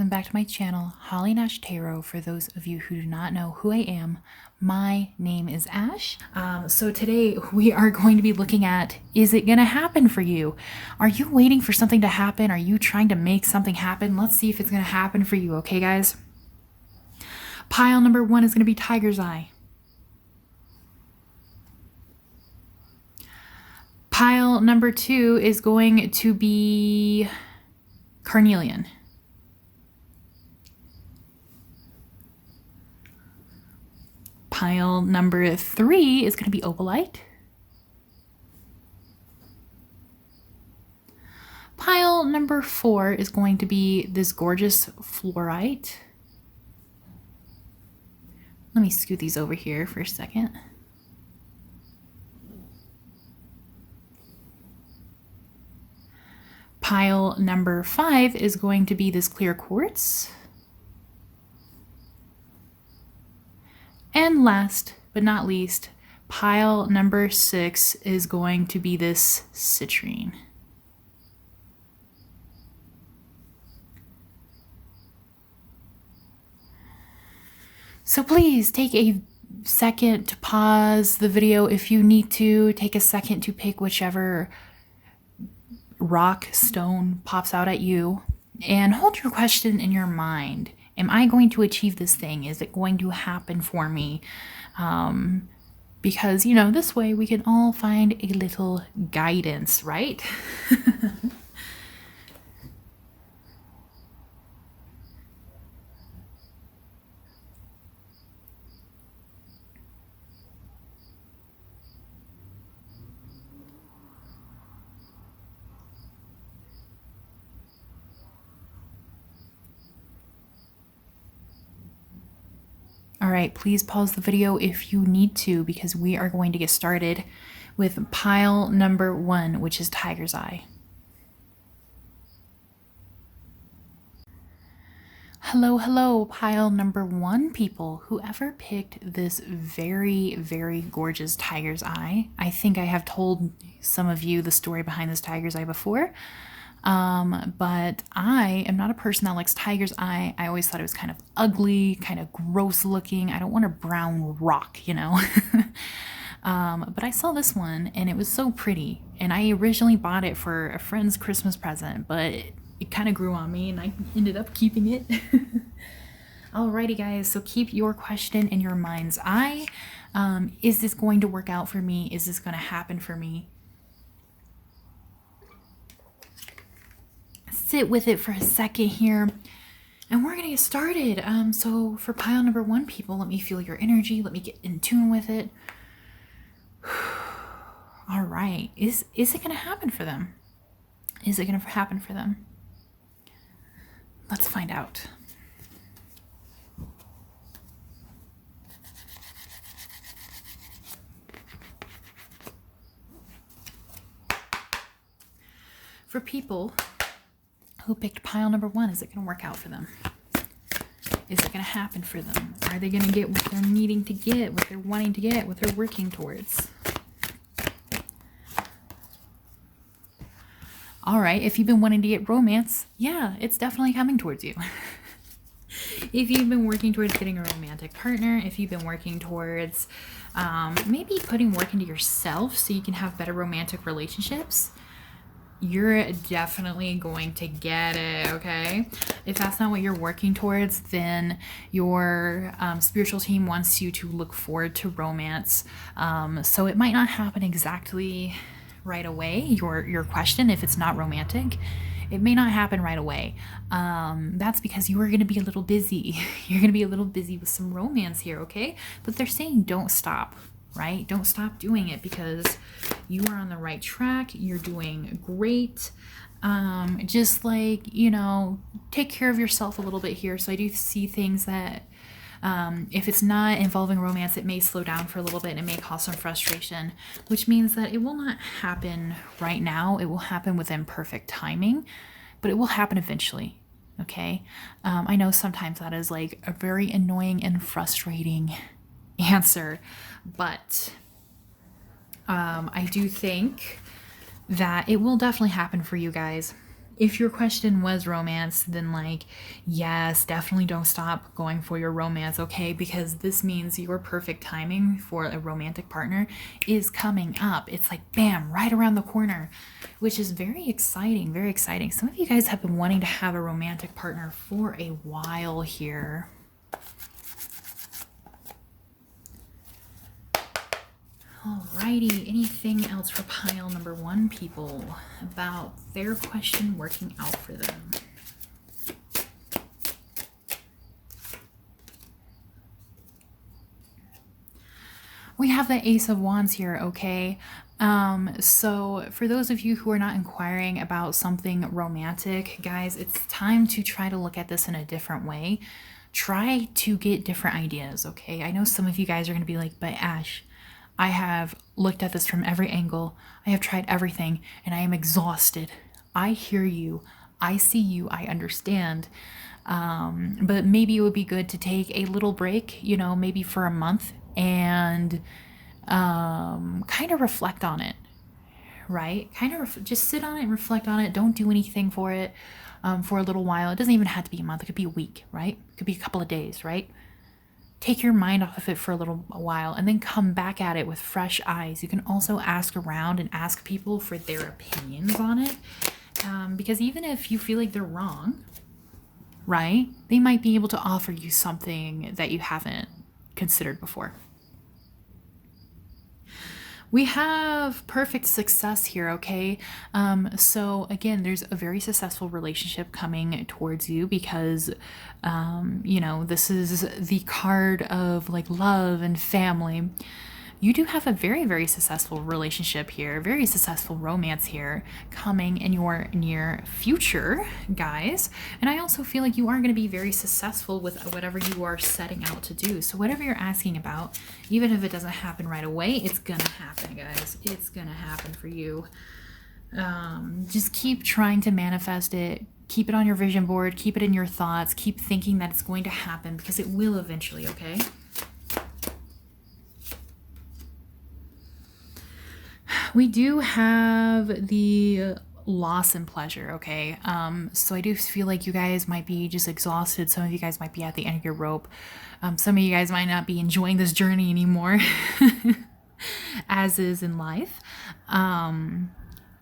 welcome back to my channel, Holly and Ash Tarot. For those of you who do not know who I am, my name is Ash. So today we are going to be looking at, is it going to happen for you? Are you waiting for something to happen? Are you trying to make something happen? Let's see if it's going to happen for you, okay guys? Pile number 1 is going to be Tiger's Eye. Pile number 2 is going to be Carnelian. Pile number 3 is going to be Opalite. Pile number 4 is going to be this gorgeous Fluorite. Let me scoot these over here for a second. Pile number 5 is going to be this clear quartz. And last but not least, pile number 6 is going to be this citrine. So please take a second to pause the video if you need to. Take a second to pick whichever rock, stone pops out at you, and hold your question in your mind. Am I going to achieve this thing? Is it going to happen for me? Because, you know, this way we can all find a little guidance, right? All right, please pause the video if you need to, because we are going to get started with pile number 1, which is Tiger's Eye. Hello, hello, pile number 1 people. Whoever picked this very, very gorgeous Tiger's Eye. I think I have told some of you the story behind this Tiger's Eye before. But I am not a person that likes Tiger's Eye. I always thought it was kind of ugly, kind of gross looking. I don't want a brown rock, you know. But I saw this one and it was so pretty. And I originally bought it for a friend's Christmas present, but it kind of grew on me and I ended up keeping it. Alrighty guys, so keep your question in your mind's eye. Is this going to work out for me? Is this going to happen for me? Sit with it for a second here and we're gonna get started. So for pile number 1 people, let me feel your energy, let me get in tune with it. All right, is it gonna happen for them? Is it gonna happen for them? Let's find out. For people who picked pile number 1, is it going to work out for them? Is it going to happen for them? Are they going to get what they're needing to get, what they're wanting to get, what they're working towards? All right, if you've been wanting to get romance, yeah, it's definitely coming towards you. If you've been working towards getting a romantic partner, if you've been working towards maybe putting work into yourself so you can have better romantic relationships, you're definitely going to get it, okay? If that's not what you're working towards, then your spiritual team wants you to look forward to romance. So it might not happen exactly right away, your question, if it's not romantic. It may not happen right away. That's because you are going to be a little busy. You're going to be a little busy with some romance here, okay? But they're saying don't stop. Right? Don't stop doing it because you are on the right track. You're doing great. Just like, you know, take care of yourself a little bit here. So I do see things that if it's not involving romance, it may slow down for a little bit and it may cause some frustration, which means that it will not happen right now. It will happen within perfect timing, but it will happen eventually. Okay? I know sometimes that is like a very annoying and frustrating answer, but I do think that it will definitely happen for you guys. if your question was romance, then like, yes, definitely don't stop going for your romance, okay? Because this means your perfect timing for a romantic partner is coming up. It's like, bam, right around the corner, which is very exciting, very exciting. Some of you guys have been wanting to have a romantic partner for a while here. Alrighty, anything else for pile number 1, people, about their question working out for them? We have the Ace of Wands here, okay? So for those of you who are not inquiring about something romantic, guys, it's time to try to look at this in a different way. Try to get different ideas, okay? I know some of you guys are going to be like, but Ash, I have looked at this from every angle. I have tried everything and I am exhausted. I hear you. I see you. I understand. But maybe it would be good to take a little break, you know, maybe for a month and kind of reflect on it, right? Kind of just sit on it and reflect on it. Don't do anything for it for a little while. It doesn't even have to be a month. It could be a week, right? It could be a couple of days, right? Take your mind off of it for a little while and then come back at it with fresh eyes. You can also ask around and ask people for their opinions on it. Because even if you feel like they're wrong, right, they might be able to offer you something that you haven't considered before. We have perfect success here, okay? So again, there's a very successful relationship coming towards you because, you know, this is the card of like love and family. You do have a very, very successful relationship here, very successful romance here coming in your near future, guys. And I also feel like you are going to be very successful with whatever you are setting out to do. So whatever you're asking about, even if it doesn't happen right away, it's going to happen, guys. It's going to happen for you. Just keep trying to manifest it. Keep it on your vision board. Keep it in your thoughts. Keep thinking that it's going to happen because it will eventually, okay? We do have the loss and pleasure, okay? So I do feel like you guys might be just exhausted. Some of you guys might be at the end of your rope. Some of you guys might not be enjoying this journey anymore, as is in life.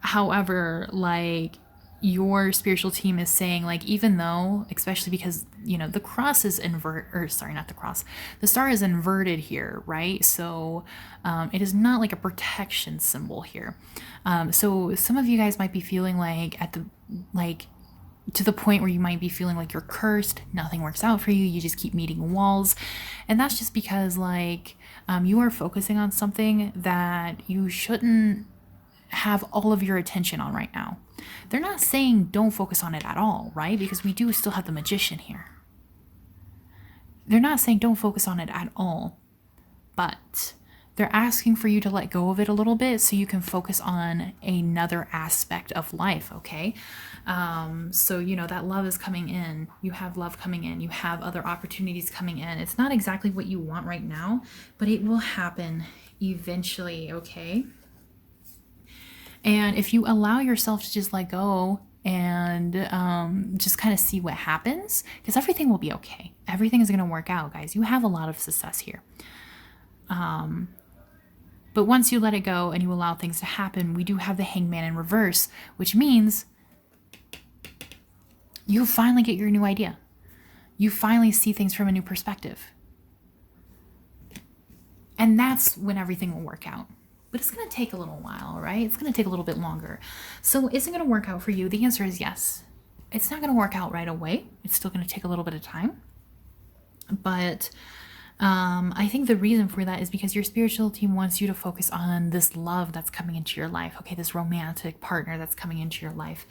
However, like, your spiritual team is saying, like, even though, especially because, you know, the cross is the star is inverted here, right? So it is not like a protection symbol here. So some of you guys might be feeling like to the point where you might be feeling like you're cursed, nothing works out for you, you just keep meeting walls. And that's just because, like, you are focusing on something that you shouldn't have all of your attention on right now. They're not saying don't focus on it at all, right? Because we do still have the Magician here. They're not saying don't focus on it at all, but they're asking for you to let go of it a little bit so you can focus on another aspect of life, okay? So, you know, that love is coming in. You have love coming in. You have other opportunities coming in. It's not exactly what you want right now, but it will happen eventually, okay? And if you allow yourself to just let go and just kind of see what happens, because everything will be okay. Everything is going to work out, guys. You have a lot of success here. But once you let it go and you allow things to happen, we do have the Hangman in reverse, which means you finally get your new idea. You finally see things from a new perspective. And that's when everything will work out. But it's going to take a little while, right? It's going to take a little bit longer. So is it going to work out for you? The answer is yes. It's not going to work out right away. It's still going to take a little bit of time. But I think the reason for that is because your spiritual team wants you to focus on this love that's coming into your life, okay? This romantic partner that's coming into your life.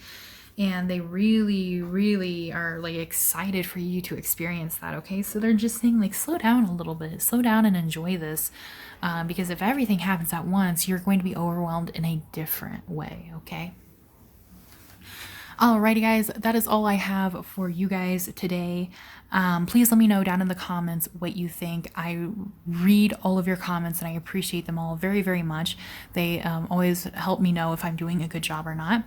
And they really, really are like excited for you to experience that, okay? So they're just saying, like, slow down a little bit. Slow down and enjoy this. Because if everything happens at once, you're going to be overwhelmed in a different way, okay? Alrighty guys, that is all I have for you guys today. Please let me know down in the comments what you think. I read all of your comments and I appreciate them all very, very much. They always help me know if I'm doing a good job or not.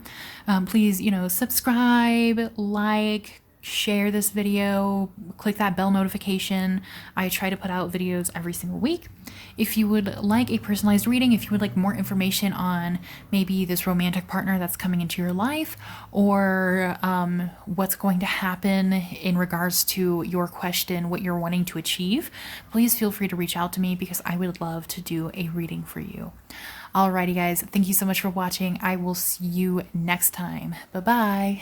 Please, subscribe, like, share this video, click that bell notification. I try to put out videos every single week. If you would like a personalized reading, if you would like more information on maybe this romantic partner that's coming into your life, or what's going to happen in regards to your question, what you're wanting to achieve, please feel free to reach out to me because I would love to do a reading for you. Alrighty guys, thank you so much for watching. I will see you next time. Bye-bye.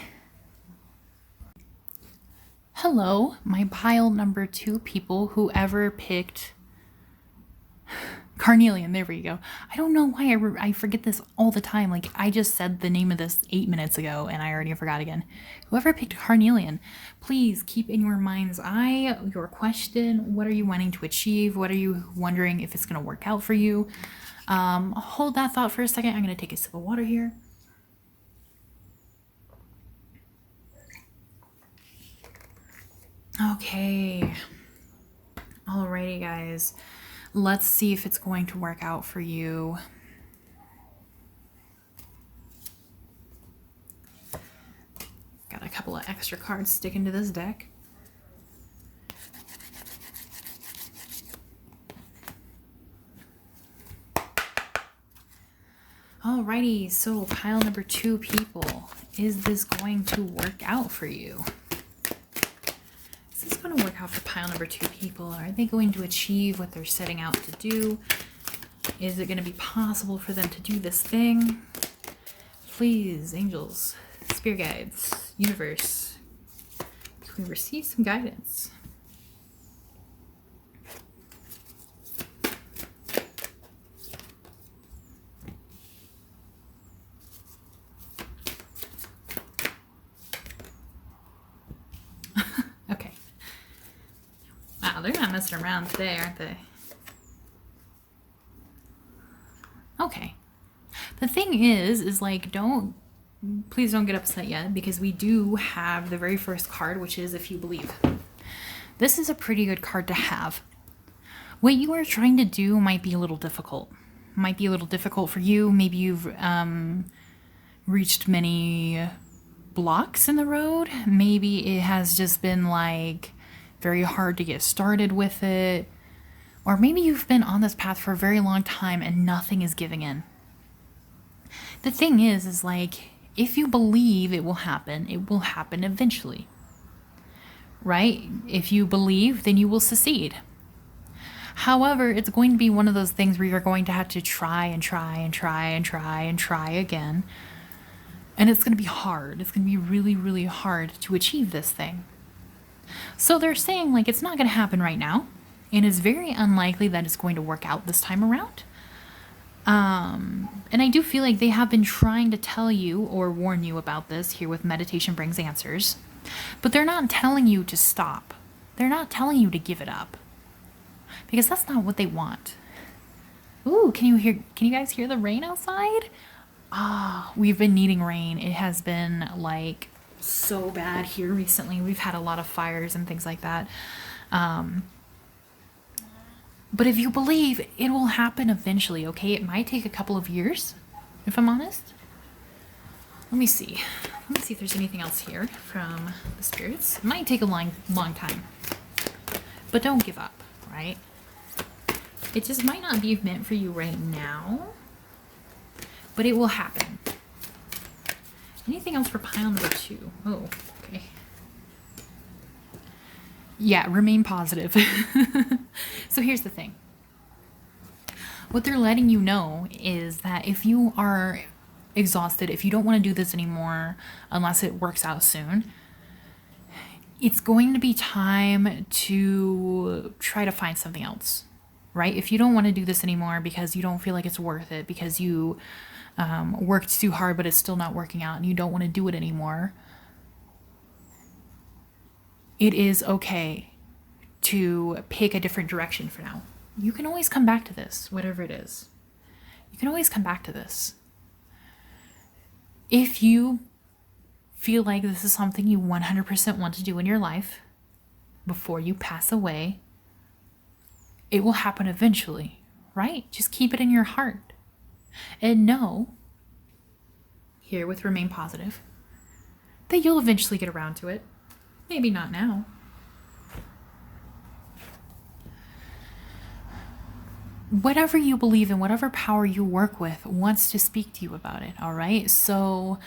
Hello, my pile number 2 people, whoever picked Carnelian, there we go. I don't know why I forget this all the time. Like, I just said the name of this 8 minutes ago and I already forgot again. Whoever picked Carnelian, please keep in your mind's eye your question. What are you wanting to achieve? What are you wondering if it's going to work out for you? Hold that thought for a second. I'm going to take a sip of water here. Okay. Alrighty, guys. Let's see if it's going to work out for you. Got a couple of extra cards sticking to this deck. Alrighty, so pile number 2 people. Is this going to work out for you? Is this going to work out for pile number 2 people? Are they going to achieve what they're setting out to do? Is it going to be possible for them to do this thing? Please, angels, spirit guides, universe, can we receive some guidance? Okay. Wow, they're not messing around today, aren't they? Okay. The thing is like, please don't get upset yet, because we do have the very first card, which is If You Believe. This is a pretty good card to have. What you are trying to do might be a little difficult. Might be a little difficult for you. Maybe you've reached many blocks in the road. Maybe it has just been like very hard to get started with it. Or maybe you've been on this path for a very long time and nothing is giving in. The thing is like, if you believe it will happen eventually. Right? If you believe, then you will succeed. However, it's going to be one of those things where you're going to have to try and try and try and try and try again. And it's going to be hard. It's going to be really, really hard to achieve this thing. So they're saying like, it's not going to happen right now. And it's very unlikely that it's going to work out this time around. And I do feel like they have been trying to tell you or warn you about this here with Meditation Brings Answers. But they're not telling you to stop. They're not telling you to give it up. Because that's not what they want. Ooh, can you guys hear the rain outside? Ah, we've been needing rain. It has been like so bad here recently. We've had a lot of fires and things like that. But if you believe, it will happen eventually, okay? It might take a couple of years, if I'm honest. Let me see. Let me see if there's anything else here from the spirits. It might take a long time. But don't give up, right? It just might not be meant for you right now. But it will happen. Anything else for pile number 2? Oh, okay. Yeah, remain positive. So here's the thing. What they're letting you know is that if you are exhausted, if you don't want to do this anymore, unless it works out soon, it's going to be time to try to find something else, right? If you don't want to do this anymore because you don't feel like it's worth it, because you worked too hard but it's still not working out and you don't want to do it anymore, it is okay to pick a different direction for now. You can always come back to this, whatever it is. You can always come back to this. If you feel like this is something you 100% want to do in your life before you pass away, it will happen eventually, right? Just keep it in your heart. And know, here with Remain Positive, that you'll eventually get around to it. Maybe not now. Whatever you believe in, whatever power you work with wants to speak to you about it, all right? So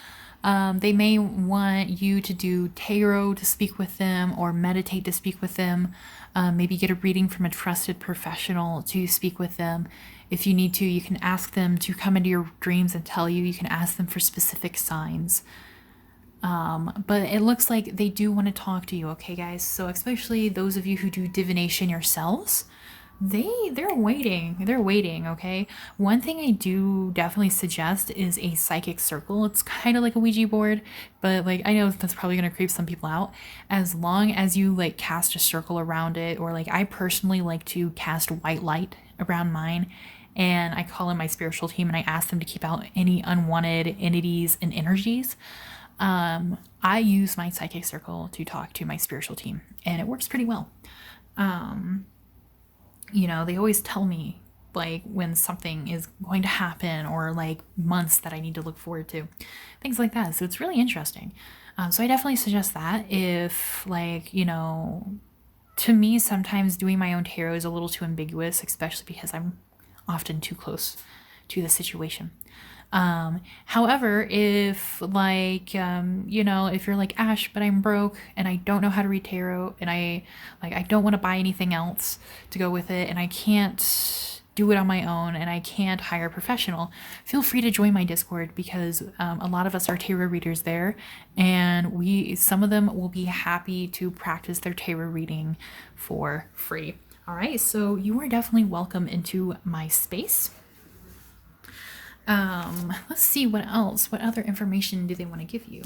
they may want you to do tarot to speak with them, or meditate to speak with them. Maybe get a reading from a trusted professional to speak with them. If you need to, you can ask them to come into your dreams and tell you. You can ask them for specific signs. But it looks like they do want to talk to you, okay, guys? So especially those of you who do divination yourselves, they're waiting, okay? One thing I do definitely suggest is a psychic circle. It's kind of like a Ouija board, but like I know that's probably gonna creep some people out. As long as you like cast a circle around it, or like I personally like to cast white light around mine, and I call in my spiritual team and I ask them to keep out any unwanted entities and energies. I use my psychic circle to talk to my spiritual team, and it works pretty well. You know, they always tell me like when something is going to happen, or like months that I need to look forward to, things like that. So it's really interesting. So I definitely suggest that. If like, you know, to me, sometimes doing my own tarot is a little too ambiguous, especially because I'm often too close to the situation. However, if like, you know, if you're like, Ash, but I'm broke and I don't know how to read tarot, and I don't want to buy anything else to go with it, and I can't do it on my own, and I can't hire a professional, feel free to join my Discord, because a lot of us are tarot readers there, and some of them will be happy to practice their tarot reading for free. All right, so you are definitely welcome into my space. Let's see what else. What other information do they want to give you?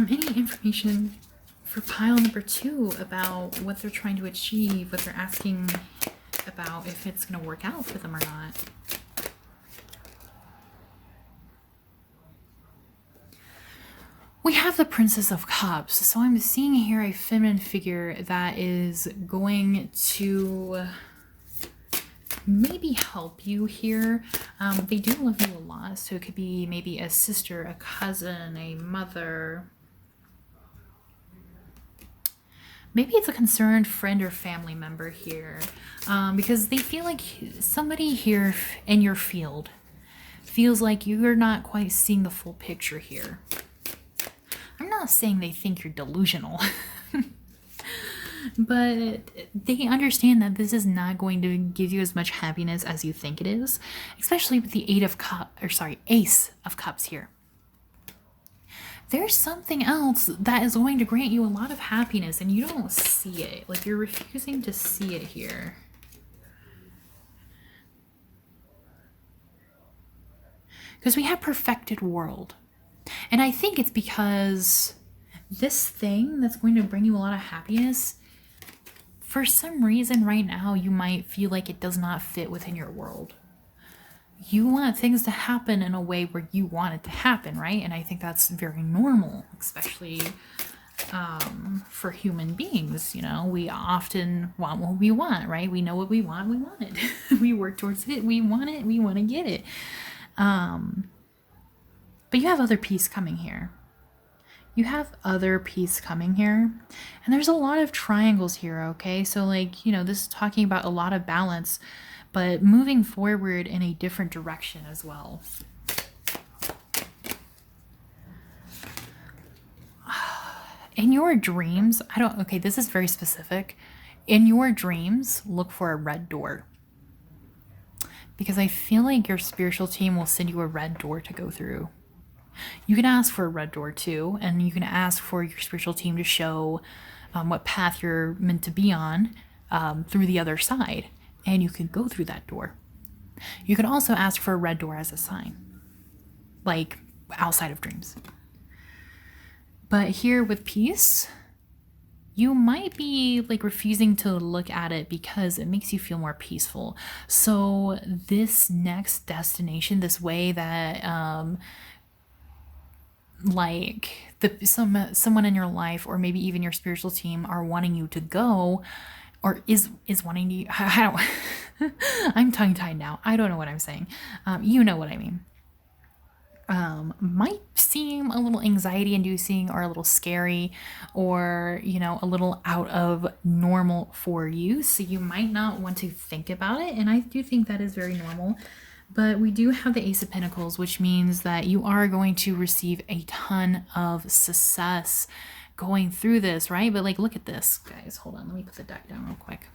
Any information for pile number 2 about what they're trying to achieve, what they're asking about, if it's going to work out for them or not. We have the Princess of Cups. So I'm seeing here a feminine figure that is going to maybe help you here. They do love you a lot. So it could be maybe a sister, a cousin, a mother. Maybe it's a concerned friend or family member here. Because they feel like somebody here in your field feels like you're not quite seeing the full picture here. I'm not saying they think you're delusional, but they understand that this is not going to give you as much happiness as you think it is, especially with the Ace of Cups here. There's something else that is going to grant you a lot of happiness, and you don't see it. Like, you're refusing to see it here. Because we have Perfected World. And I think it's because this thing that's going to bring you a lot of happiness, for some reason right now, you might feel like it does not fit within your world. You want things to happen in a way where you want it to happen, right? And I think that's very normal, especially for human beings. You know, we often want what we want, right? We know what we want it. We work towards it, we want to get it. But you have other peace coming here. You have other peace coming here. And there's a lot of triangles here, okay? So like, you know, this is talking about a lot of balance, but moving forward in a different direction as well. In your dreams, okay, this is very specific. In your dreams, look for a red door. Because I feel like your spiritual team will send you a red door to go through. You can ask for a red door too, and you can ask for your spiritual team to show what path you're meant to be on through the other side, and you can go through that door. You can also ask for a red door as a sign, like outside of dreams. But here with peace, you might be like refusing to look at it because it makes you feel more peaceful. So this next destination, this way that like someone in your life, or maybe even your spiritual team, are wanting you to go, or is wanting you, I don't I'm tongue tied now, I don't know what I'm saying. You know what I mean. Might seem a little anxiety inducing, or a little scary, or, you know, a little out of normal for you. So you might not want to think about it. And I do think that is very normal. But we do have the Ace of Pentacles, which means that you are going to receive a ton of success going through this, right? But like, look at this, guys. Hold on. Let me put the deck down real quick.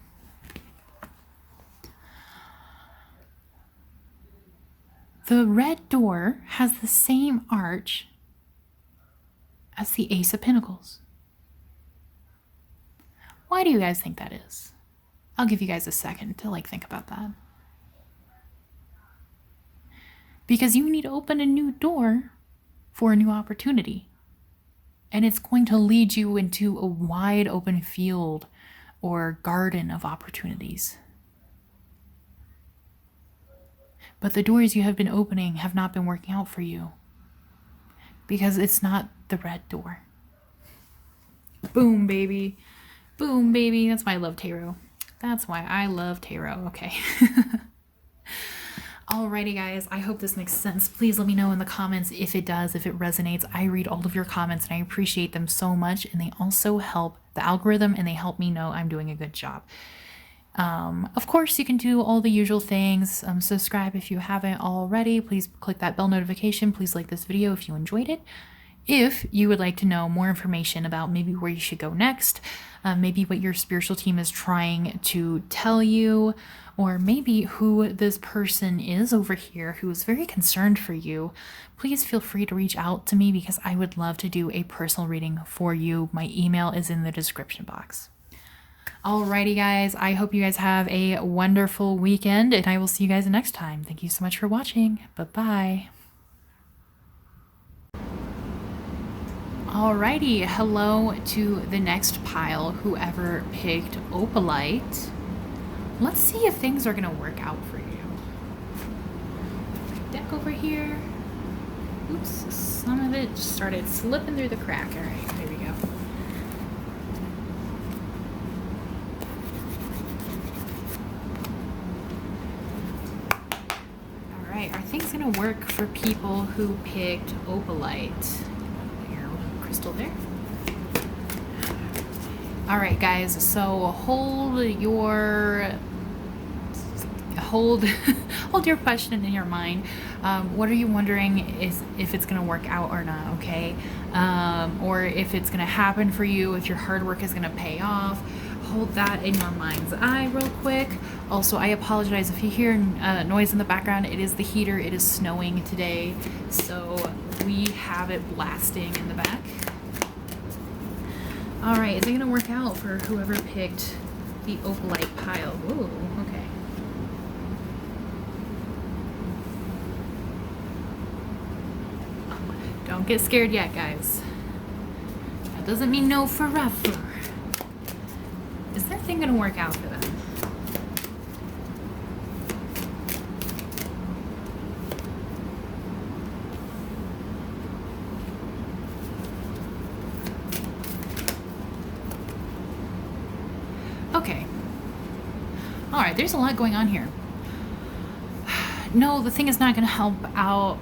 The red door has the same arch as the Ace of Pentacles. Why do you guys think that is? I'll give you guys a second to like think about that. Because you need to open a new door for a new opportunity. And it's going to lead you into a wide open field or garden of opportunities. But the doors you have been opening have not been working out for you. Because it's not the red door. Boom, baby. Boom, baby. That's why I love tarot. That's why I love tarot. Okay. Alrighty, guys. I hope this makes sense. Please let me know in the comments if it does, if it resonates. I read all of your comments and I appreciate them so much. And they also help the algorithm, and they help me know I'm doing a good job. Of course, you can do all the usual things. Subscribe if you haven't already. Please click that bell notification. Please like this video if you enjoyed it. If you would like to know more information about maybe where you should go next, maybe what your spiritual team is trying to tell you, or maybe who this person is over here who is very concerned for you, please feel free to reach out to me, because I would love to do a personal reading for you. My email is in the description box. Alrighty, guys. I hope you guys have a wonderful weekend, and I will see you guys next time. Thank you so much for watching. Bye-bye. Alrighty, hello to the next pile, whoever picked Opalite. Let's see if things are gonna work out for you. Deck over here. Oops, some of it started slipping through the crack. Alright, there we go. Alright, are things gonna work for people who picked Opalite? Crystal there. All right, guys, so hold your question in your mind. What are you wondering is if it's gonna work out or not? Okay, or if it's gonna happen for you, if your hard work is gonna pay off. Hold that in your mind's eye real quick. Also, I apologize if you hear noise in the background. It is the heater. It is snowing today, so we have it blasting in the back. All right, is it gonna work out for whoever picked the Opalite pile? Ooh, okay. Don't get scared yet, guys. That doesn't mean no forever. Is that thing gonna work out for them? Okay. All right, there's a lot going on here. No, the thing is not going to help out.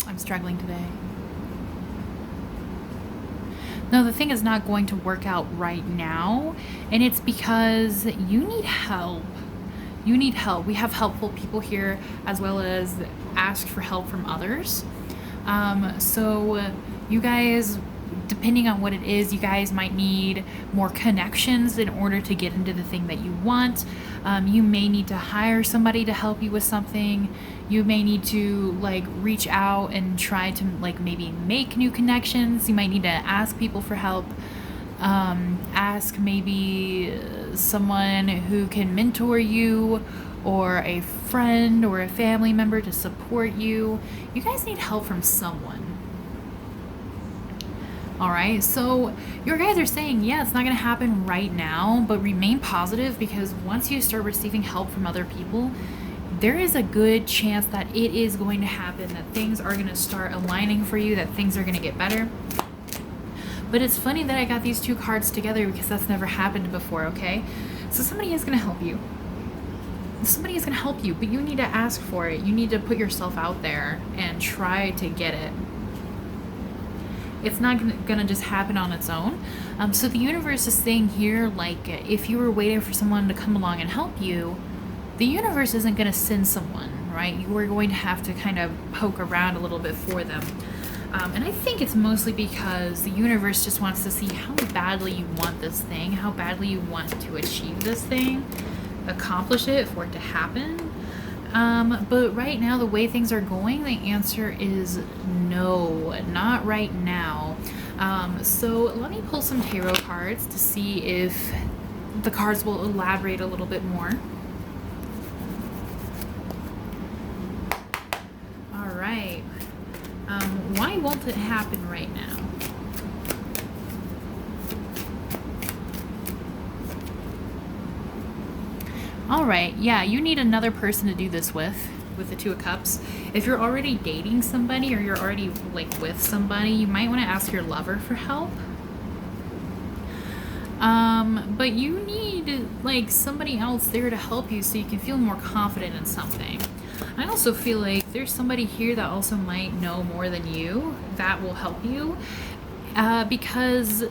I'm struggling today. No, the thing is not going to work out right now, and it's because you need help. You need help. We have helpful people here, as well as ask for help from others. So you guys, depending on what it is, you guys might need more connections in order to get into the thing that you want. You may need to hire somebody to help you with something. You may need to like reach out and try to like maybe make new connections. You might need to ask people for help. Ask maybe someone who can mentor you, or a friend or a family member to support you. You guys need help from someone. All right, so your guides are saying, yeah, it's not going to happen right now, but remain positive, because once you start receiving help from other people, there is a good chance that it is going to happen, that things are going to start aligning for you, that things are going to get better. But it's funny that I got these two cards together, because that's never happened before, okay? So somebody is going to help you. Somebody is going to help you, but you need to ask for it. You need to put yourself out there and try to get it. It's not gonna just happen on its own. So the universe is saying here, like, if you were waiting for someone to come along and help you, the universe isn't gonna send someone, right? You are going to have to kind of poke around a little bit for them. And I think it's mostly because the universe just wants to see how badly you want this thing, how badly you want to achieve this thing, accomplish it, for it to happen. But right now, the way things are going, the answer is no, not right now. So let me pull some tarot cards to see if the cards will elaborate a little bit more. All right. Why won't it happen right now? All right, yeah, you need another person to do this with the Two of Cups. If you're already dating somebody, or you're already like with somebody, you might want to ask your lover for help. But you need like somebody else there to help you so you can feel more confident in something. I also feel like there's somebody here that also might know more than you that will help you, because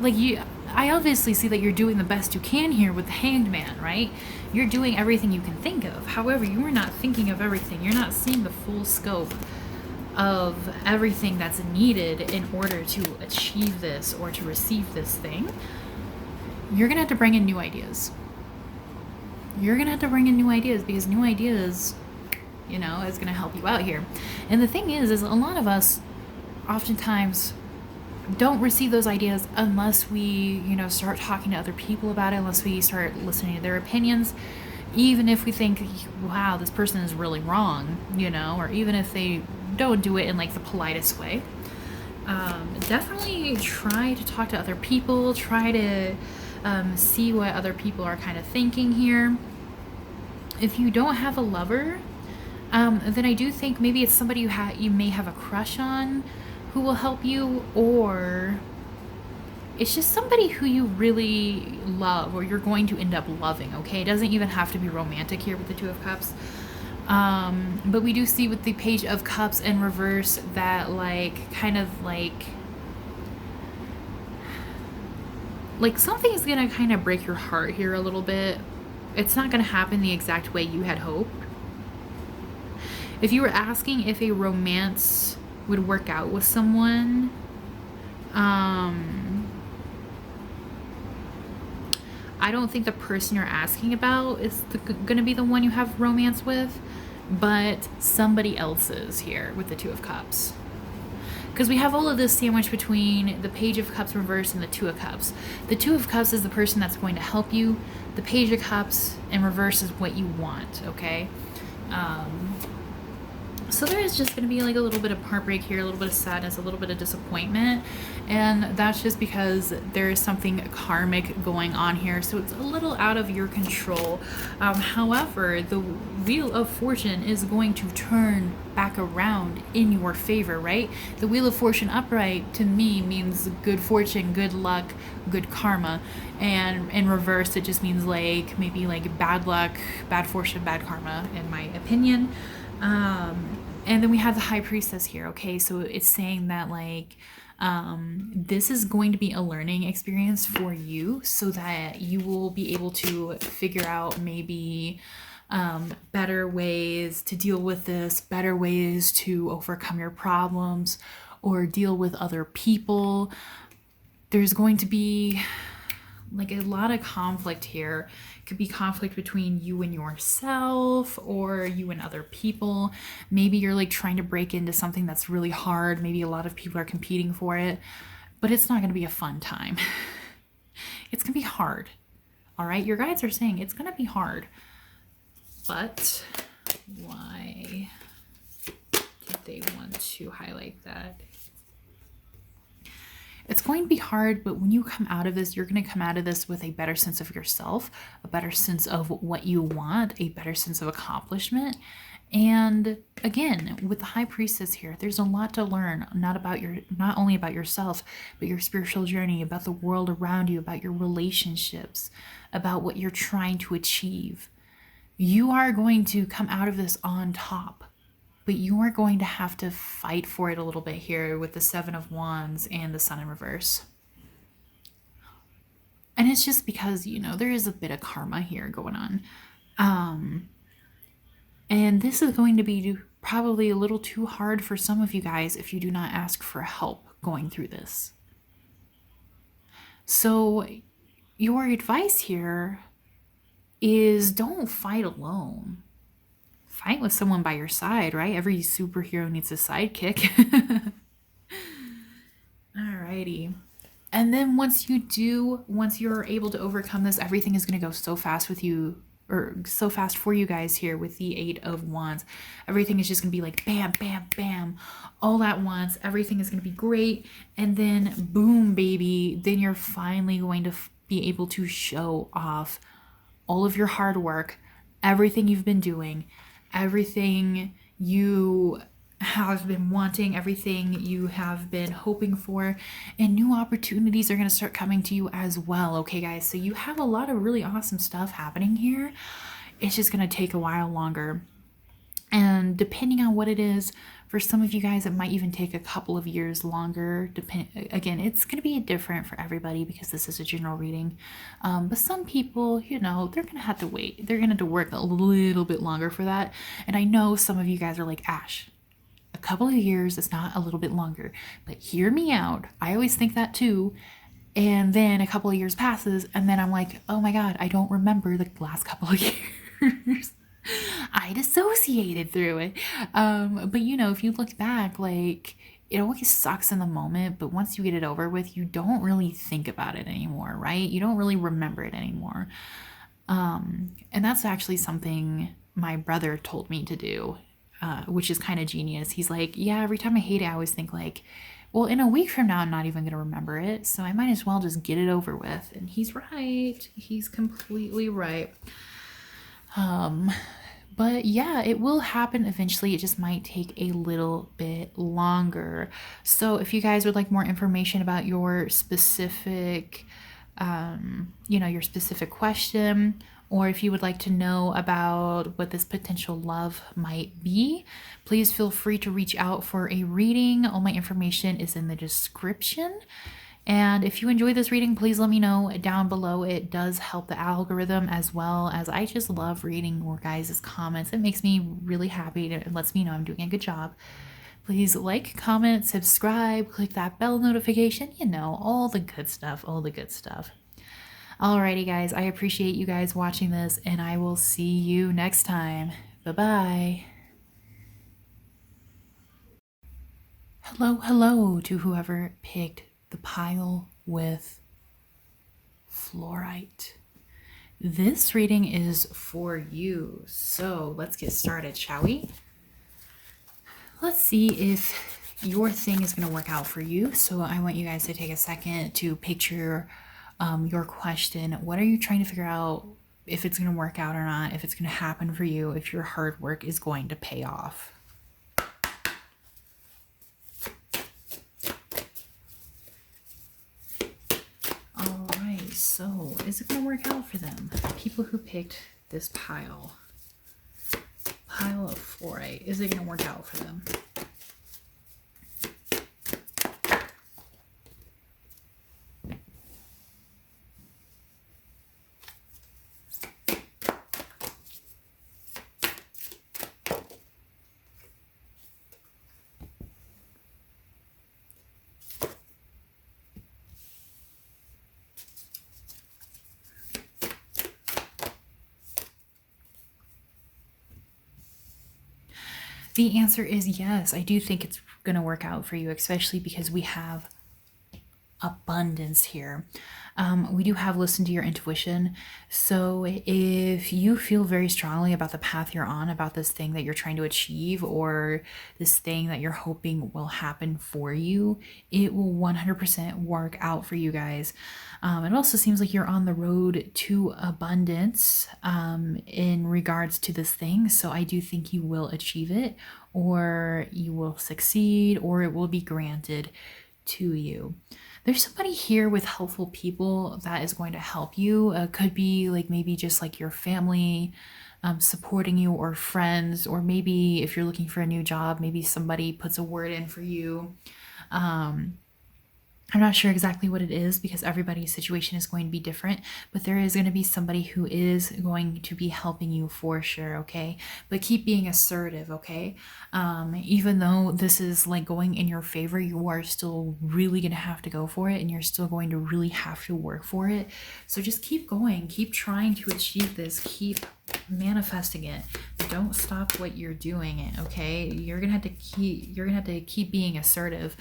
like I obviously see that you're doing the best you can here with the Hanged Man, right? You're doing everything you can think of. However, you are not thinking of everything. You're not seeing the full scope of everything that's needed in order to achieve this or to receive this thing. You're going to have to bring in new ideas. You're going to have to bring in new ideas, because new ideas, you know, is going to help you out here. And the thing is a lot of us oftentimes don't receive those ideas unless we, you know, start talking to other people about it, unless we start listening to their opinions, even if we think, wow, this person is really wrong, you know, or even if they don't do it in like the politest way. Definitely try to talk to other people, try to see what other people are kind of thinking here. If you don't have a lover, then I do think maybe it's somebody you may have a crush on who will help you, or it's just somebody who you really love or you're going to end up loving, okay? It doesn't even have to be romantic here with the Two of Cups. But we do see with the Page of Cups in reverse that like kind of like something is gonna kind of break your heart here a little bit. It's not gonna happen the exact way you had hoped. If you were asking if a romance would work out with someone, I don't think the person you're asking about is going to be the one you have romance with, but somebody else's here with the Two of Cups. Because we have all of this sandwich between the Page of Cups reverse and the Two of Cups. The Two of Cups is the person that's going to help you. The Page of Cups in reverse is what you want, okay? So there is just going to be like a little bit of heartbreak here, a little bit of sadness, a little bit of disappointment. And that's just because there is something karmic going on here. So it's a little out of your control. However, the Wheel of Fortune is going to turn back around in your favor, right? The Wheel of Fortune upright to me means good fortune, good luck, good karma. And in reverse, it just means like maybe like bad luck, bad fortune, bad karma, in my opinion. And then we have the High Priestess here, okay? So it's saying that like this is going to be a learning experience for you so that you will be able to figure out maybe better ways to deal with this, better ways to overcome your problems or deal with other people. There's going to be like a lot of conflict here. It could be conflict between you and yourself or you and other people. Maybe you're like trying to break into something that's really hard. Maybe a lot of people are competing for it, but it's not going to be a fun time. It's going to be hard. All right. Your guides are saying it's going to be hard, but why did they want to highlight that? going to be hard, but when you come out of this, you're going to come out of this with a better sense of yourself, a better sense of what you want, a better sense of accomplishment. And again, with the High Priestess here, there's a lot to learn, not only about yourself, but your spiritual journey, about the world around you, about your relationships, about what you're trying to achieve. You are going to come out of this on top, but you are going to have to fight for it a little bit here with the Seven of Wands and the Sun in reverse. And it's just because, you know, there is a bit of karma here going on. And this is going to be probably a little too hard for some of you guys if you do not ask for help going through this. So your advice here is don't fight alone. Fight with someone by your side, right? Every superhero needs a sidekick. Alrighty. And then once you're able to overcome this, everything is going to go so fast with you, or so fast for you guys here with the Eight of Wands. Everything is just going to be like bam, bam, bam, all at once. Everything is going to be great. And then boom, baby, then you're finally going to be able to show off all of your hard work, everything you've been doing, everything you have been wanting, everything you have been hoping for, and new opportunities are going to start coming to you as well. Okay, guys, so you have a lot of really awesome stuff happening here. It's just going to take a while longer. And depending on what it is, for some of you guys, it might even take a couple of years longer. Again, it's going to be different for everybody because this is a general reading. But some people, you know, they're going to have to wait. They're going to have to work a little bit longer for that. And I know some of you guys are like, Ash, a couple of years is not a little bit longer. But hear me out. I always think that too. And then a couple of years passes, and then I'm like, oh my God, I don't remember the last couple of years. I dissociated through it. But you know, if you look back, like, it always sucks in the moment, but once you get it over with, you don't really think about it anymore, right? You don't really remember it anymore. And that's actually something my brother told me to do, which is kind of genius. He's like, yeah, every time I hate it, I always think like, well, in a week from now, I'm not even going to remember it, so I might as well just get it over with. And he's right. He's completely right. But yeah, it will happen eventually. It just might take a little bit longer. So if you guys would like more information about your specific, your specific question, or if you would like to know about what this potential love might be, please feel free to reach out for a reading. All my information is in the description. And if you enjoy this reading, please let me know down below. It does help the algorithm, as well as I just love reading your guys' comments. It makes me really happy. It lets me know I'm doing a good job. Please like, comment, subscribe, click that bell notification. You know, all the good stuff, all the good stuff. Alrighty, guys. I appreciate you guys watching this, and I will see you next time. Bye-bye. Hello to whoever picked the pile with fluorite. This reading is for you. So let's get started, shall we? Let's see if your thing is going to work out for you. So I want you guys to take a second to picture your question. What are you trying to figure out, if it's going to work out or not, if it's going to happen for you, if your hard work is going to pay off? So, is it going to work out for them? People who picked this pile of fluorite, is it going to work out for them? The answer is yes. I do think it's going to work out for you, especially because we have abundance here. We do have listen to your intuition. So if you feel very strongly about the path you're on, about this thing that you're trying to achieve, or this thing that you're hoping will happen for you, it will 100% work out for you guys. It also seems like you're on the road to abundance in regards to this thing. So I do think you will achieve it, or you will succeed, or it will be granted to you. There's somebody here with helpful people that is going to help you. Could be like maybe just like your family supporting you, or friends, or maybe if you're looking for a new job, maybe somebody puts a word in for you. I'm not sure exactly what it is because everybody's situation is going to be different, but there is going to be somebody who is going to be helping you for sure, okay? But keep being assertive, okay? Even though this is like going in your favor, you are still really going to have to go for it, and you're still going to really have to work for it. So just keep going, keep trying to achieve this, keep manifesting it. Don't stop what you're doing it, okay? You're gonna have to keep being assertive.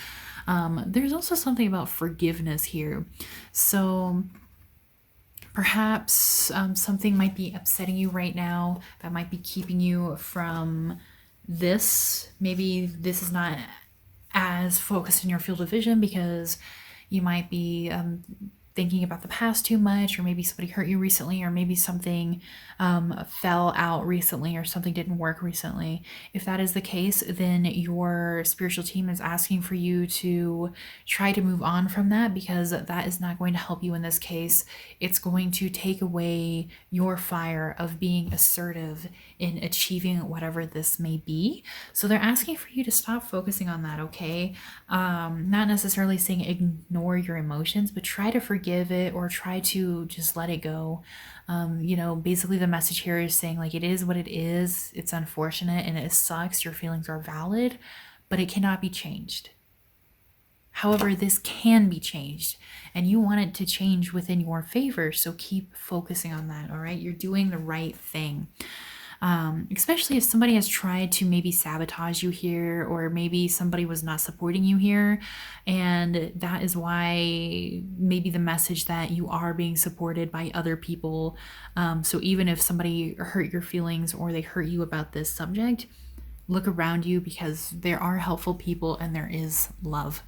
There's also something about forgiveness here. So perhaps something might be upsetting you right now that might be keeping you from this. Maybe this is not as focused in your field of vision because you might be thinking about the past too much, or maybe somebody hurt you recently, or maybe something fell out recently, or something didn't work recently. If that is the case, then your spiritual team is asking for you to try to move on from that, because that is not going to help you in this case. It's going to take away your fire of being assertive in achieving whatever this may be. So they're asking for you to stop focusing on that, okay? Not necessarily saying ignore your emotions, but try to forgive it, or try to just let it go. Basically the message here is saying, like, it is what it is. It's unfortunate and it sucks. Your feelings are valid, but it cannot be changed. However, this can be changed, and you want it to change within your favor. So keep focusing on that. All right. You're doing the right thing. Especially if somebody has tried to maybe sabotage you here, or maybe somebody was not supporting you here, and that is why maybe the message that you are being supported by other people. So even if somebody hurt your feelings, or they hurt you about this subject, look around you, because there are helpful people and there is love.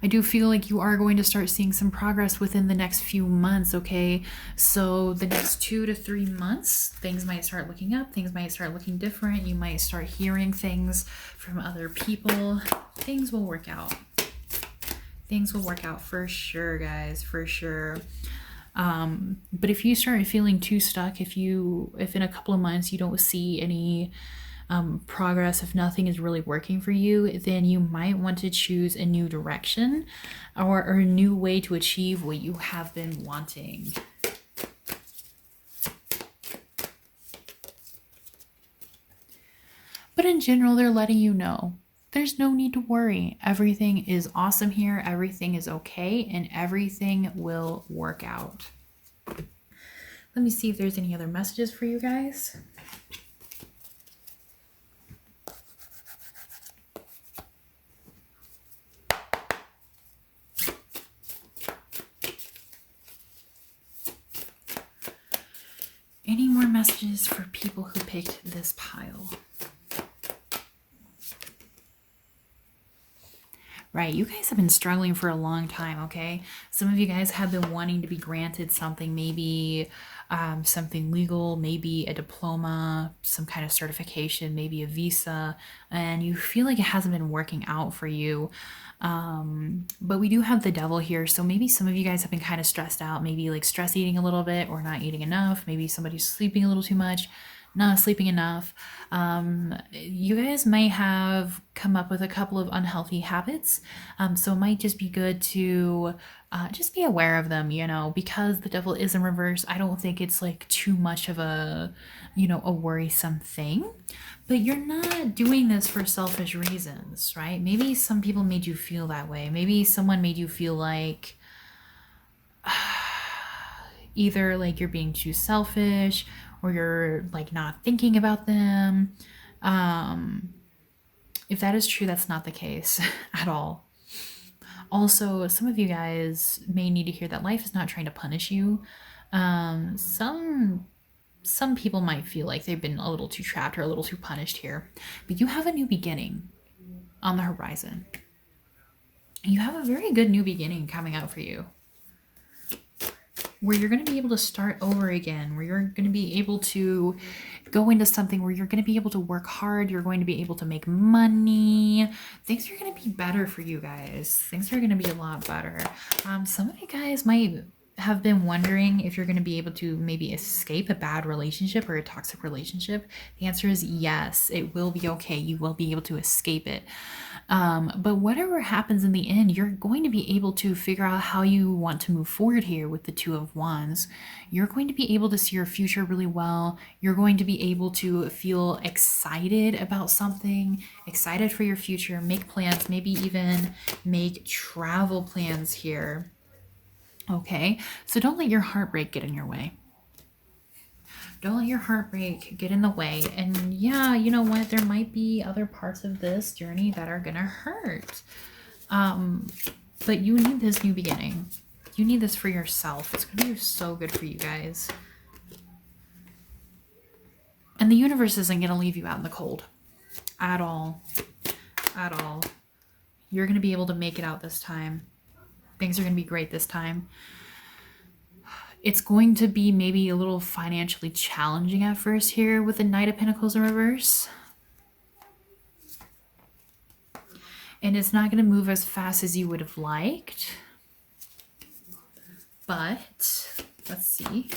I do feel like you are going to start seeing some progress within the next few months, okay? So the next 2 to 3 months, things might start looking up, things might start looking different. You might start hearing things from other people. Things will work out. Things will work out for sure, guys, for sure. But if you start feeling too stuck, if in a couple of months you don't see any progress, if nothing is really working for you, then you might want to choose a new direction, or a new way to achieve what you have been wanting. But in general, they're letting you know there's no need to worry. Everything is awesome here. Everything is okay, and everything will work out. Let me see if there's any other messages for you guys. Any more messages for people who picked this pile? Right, you guys have been struggling for a long time, okay? Some of you guys have been wanting to be granted something, maybe something legal, maybe a diploma, some kind of certification, maybe a visa, and you feel like it hasn't been working out for you. But we do have the devil here, so maybe some of you guys have been kind of stressed out, maybe like stress eating a little bit, or not eating enough. Maybe somebody's sleeping a little too much, not sleeping enough. You guys might have come up with a couple of unhealthy habits, so it might just be good to just be aware of them, because the devil is in reverse. I don't think it's like too much of a worrisome thing. But you're not doing this for selfish reasons, right? Maybe some people made you feel that way. Maybe someone made you feel like either like you're being too selfish, or you're like not thinking about them. If that is true, that's not the case at all. Also, some of you guys may need to hear that life is not trying to punish you. Some people might feel like they've been a little too trapped or a little too punished here, but you have a new beginning on the horizon. You have a very good new beginning coming out for you, where you're going to be able to start over again, where you're going to be able to go into something where you're going to be able to work hard, you're going to be able to make money. Things are going to be better for you guys. Things are going to be a lot better. Some of you guys might have been wondering if you're going to be able to maybe escape a bad relationship or a toxic relationship. The answer is yes, it will be okay. You will be able to escape it. But whatever happens in the end, you're going to be able to figure out how you want to move forward here with the Two of Wands. You're going to be able to see your future really well. You're going to be able to feel excited about something, excited for your future, make plans, maybe even make travel plans here. Okay, so don't let your heartbreak get in your way. Don't let your heartbreak get in the way. And yeah, you know what? There might be other parts of this journey that are gonna hurt. But you need this new beginning. You need this for yourself. It's gonna be so good for you guys. And the universe isn't gonna leave you out in the cold. At all. At all. You're gonna be able to make it out this time. Things are gonna be great this time. It's going to be maybe a little financially challenging at first here with the Knight of Pentacles in reverse. And it's not going to move as fast as you would have liked. But, let's see.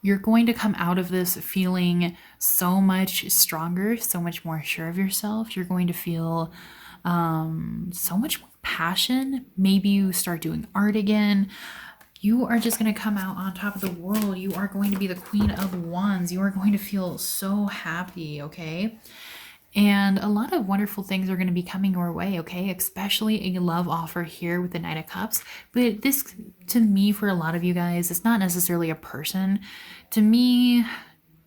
You're going to come out of this feeling so much stronger, so much more sure of yourself. You're going to feel so much more passion. Maybe you start doing art again. You are just going to come out on top of the world. You are going to be the Queen of Wands. You are going to feel so happy, okay? And a lot of wonderful things are going to be coming your way, okay? Especially a love offer here with the Knight of Cups. But this, to me, for a lot of you guys, it's not necessarily a person. To me,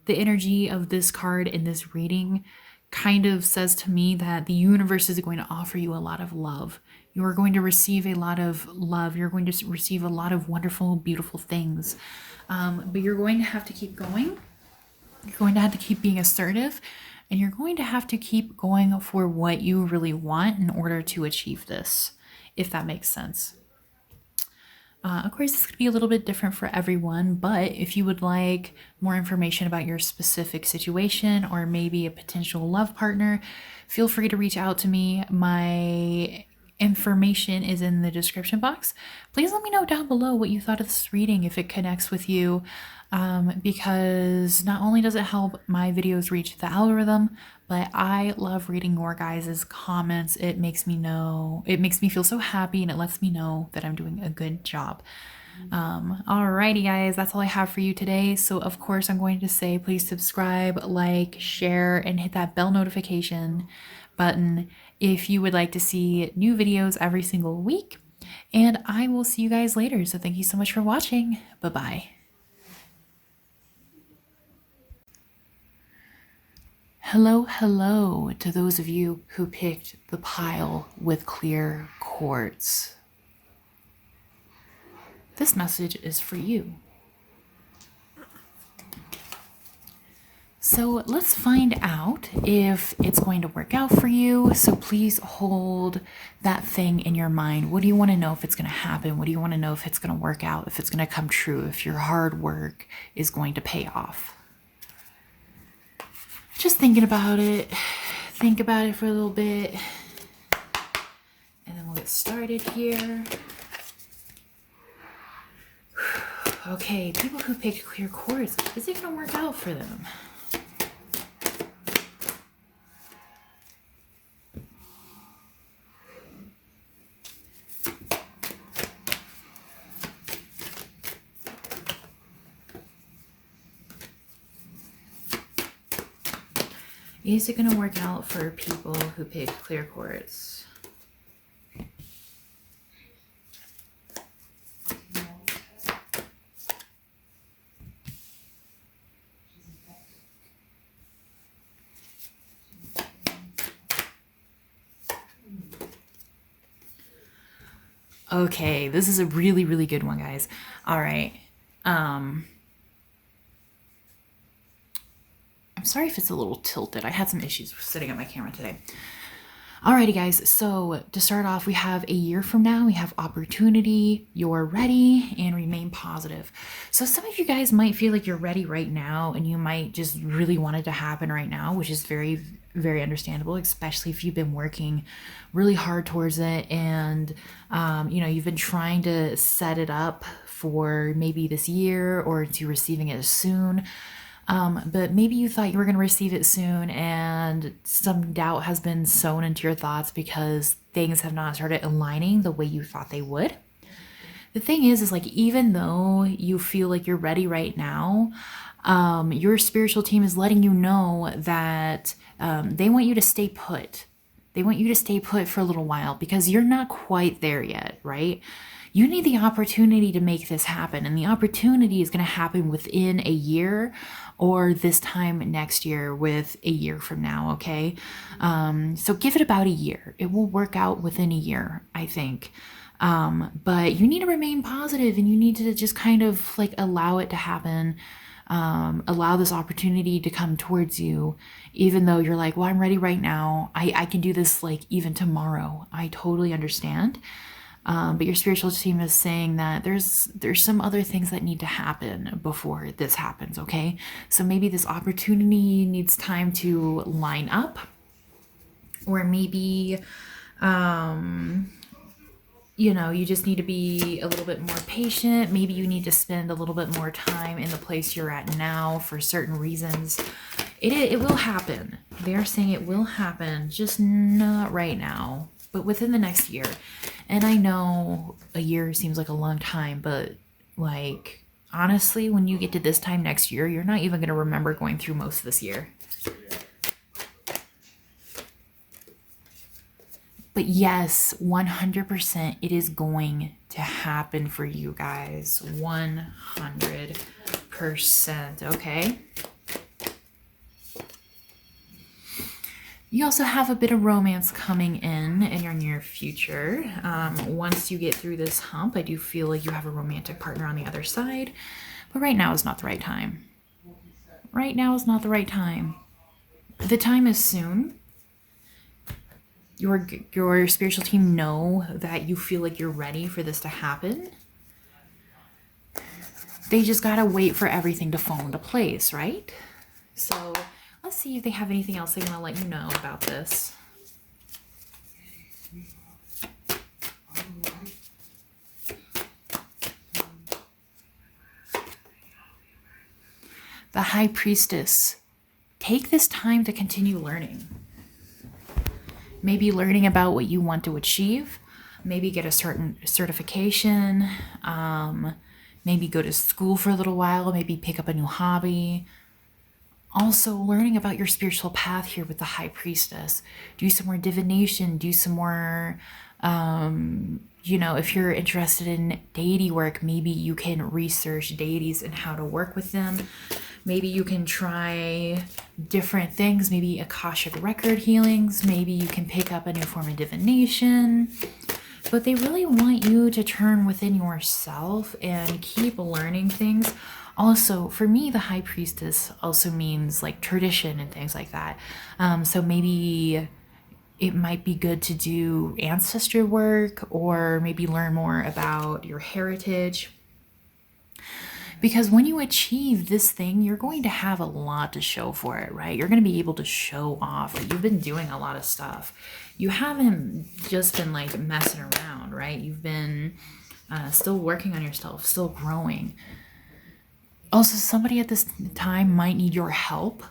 the energy of this card in this reading kind of says to me that the universe is going to offer you a lot of love. You are going to receive a lot of love. You're going to receive a lot of wonderful, beautiful things. But you're going to have to keep going. You're going to have to keep being assertive. And you're going to have to keep going for what you really want in order to achieve this, if that makes sense. Of course, this could be a little bit different for everyone, but if you would like more information about your specific situation or maybe a potential love partner, feel free to reach out to me. My information is in the description box. Please let me know down below what you thought of this reading, if it connects with you, because not only does it help my videos reach the algorithm, but I love reading your guys' comments. It makes me feel so happy, and it lets me know that I'm doing a good job. Alrighty guys, that's all I have for you today. So of course I'm going to say please subscribe, like, share, and hit that bell notification button if you would like to see new videos every single week. And I will see you guys later. So thank you so much for watching. Bye-bye. Hello to those of you who picked the pile with clear quartz. This message is for you. So let's find out if it's going to work out for you. So please hold that thing in your mind. What do you want to know if it's going to happen? What do you want to know if it's going to work out, if it's going to come true, if your hard work is going to pay off? Just thinking about it. Think about it for a little bit. And then we'll get started here. Okay, people who picked clear quartz, is it going to work out for them? Is it going to work out for people who pick clear quartz? Okay, this is a really, really good one, guys. All right. I'm sorry if it's a little tilted. I had some issues setting up my camera today. Alrighty, guys. So to start off, we have a year from now. We have opportunity, you're ready, and remain positive. So some of you guys might feel like you're ready right now, and you might just really want it to happen right now, which is very, very understandable, especially if you've been working really hard towards it, and you've been trying to set it up for maybe this year or to receiving it soon. But maybe you thought you were going to receive it soon, and some doubt has been sown into your thoughts because things have not started aligning the way you thought they would. The thing is like, even though you feel like you're ready right now, your spiritual team is letting you know that they want you to stay put. They want you to stay put for a little while because you're not quite there yet, right? You need the opportunity to make this happen, and the opportunity is going to happen within a year or this time next year with a year from now, okay? So give it about a year. It will work out within a year, I think. But you need to remain positive, and you need to just kind of like allow it to happen. Allow this opportunity to come towards you, even though you're like, well, I'm ready right now. I can do this like even tomorrow. I totally understand. But your spiritual team is saying that there's some other things that need to happen before this happens, okay? So maybe this opportunity needs time to line up, or maybe, you just need to be a little bit more patient. Maybe you need to spend a little bit more time in the place you're at now for certain reasons. It will happen. They're saying it will happen, just not right now, but within the next year. And I know a year seems like a long time, but like, honestly, when you get to this time next year, you're not even going to remember going through most of this year. But yes, 100%, it is going to happen for you guys. 100%, okay? You also have a bit of romance coming in your near future. Once you get through this hump, I do feel like you have a romantic partner on the other side. But right now is not the right time. Right now is not the right time. The time is soon. Your spiritual team know that you feel like you're ready for this to happen. They just gotta wait for everything to fall into place, right? So let's see if they have anything else they want to let you know about this. The High Priestess. Take this time to continue learning. Maybe learning about what you want to achieve. Maybe get a certain certification. Maybe go to school for a little while. Maybe pick up a new hobby. Also, learning about your spiritual path here with the High Priestess. Do some more divination. Do some more, if you're interested in deity work, maybe you can research deities and how to work with them. Maybe you can try different things, maybe Akashic record healings. Maybe you can pick up a new form of divination. But they really want you to turn within yourself and keep learning things. Also, for me, the High Priestess also means like tradition and things like that. So maybe it might be good to do ancestor work, or maybe learn more about your heritage. Because when you achieve this thing, you're going to have a lot to show for it, right? You're going to be able to show off that you've been doing a lot of stuff. You haven't just been like messing around, right? You've been still working on yourself, still growing. Also, somebody at this time might need your help.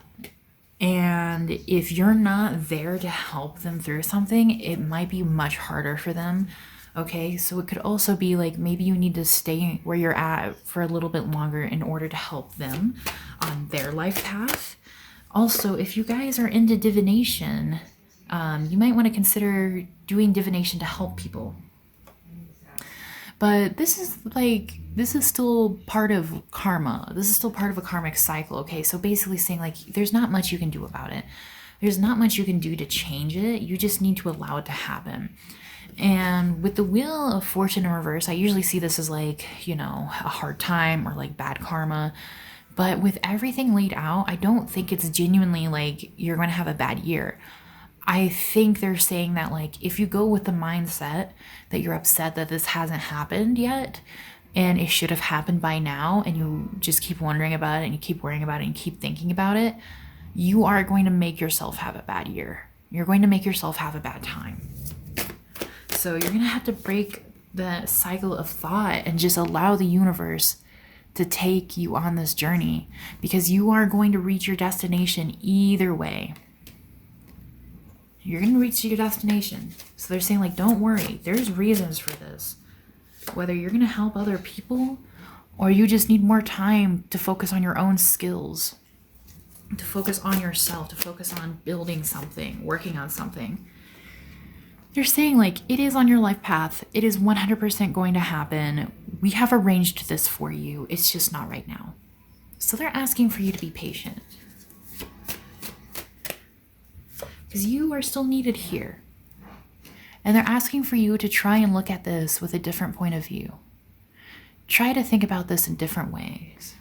And if you're not there to help them through something, it might be much harder for them. Okay, so it could also be like maybe you need to stay where you're at for a little bit longer in order to help them on their life path. Also, if you guys are into divination, you might want to consider doing divination to help people. But this is still part of karma. This is still part of a karmic cycle, okay? So basically saying like there's not much you can do about it. There's not much you can do to change it. You just need to allow it to happen. And with the Wheel of Fortune in reverse, I usually see this as like, you know, a hard time or like bad karma. But with everything laid out, I don't think it's genuinely like you're going to have a bad year. I think they're saying that, like, if you go with the mindset that you're upset that this hasn't happened yet and it should have happened by now, and you just keep wondering about it and you keep worrying about it and you keep thinking about it, you are going to make yourself have a bad year. You're going to make yourself have a bad time. So you're going to have to break the cycle of thought and just allow the universe to take you on this journey, because you are going to reach your destination either way. You're going to reach your destination. So they're saying, like, don't worry. There's reasons for this. Whether you're going to help other people or you just need more time to focus on your own skills, to focus on yourself, to focus on building something, working on something. They're saying, like, it is on your life path. It is 100% going to happen. We have arranged this for you. It's just not right now. So they're asking for you to be patient, because you are still needed here. And they're asking for you to try and look at this with a different point of view. Try to think about this in different ways.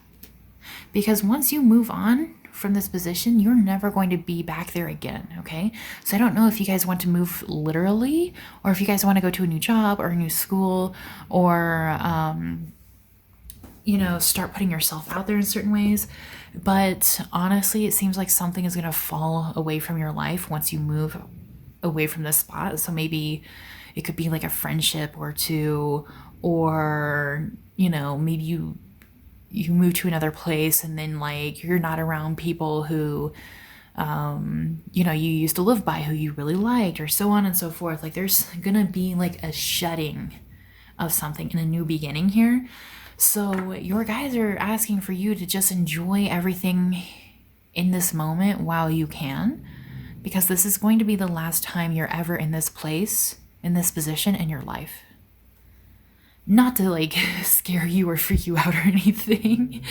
Because once you move on from this position, you're never going to be back there again, okay? So I don't know if you guys want to move literally, or if you guys want to go to a new job or a new school, or, you know, start putting yourself out there in certain ways. But honestly, it seems like something is going to fall away from your life once you move away from this spot. So maybe it could be like a friendship or two, or, you know, maybe you move to another place and then, like, you're not around people who, you know, you used to live by, who you really liked, or so on and so forth. Like, there's going to be like a shedding of something and a new beginning here. So your guys are asking for you to just enjoy everything in this moment while you can, because this is going to be the last time you're ever in this place, in this position in your life. Not to, like, scare you or freak you out or anything.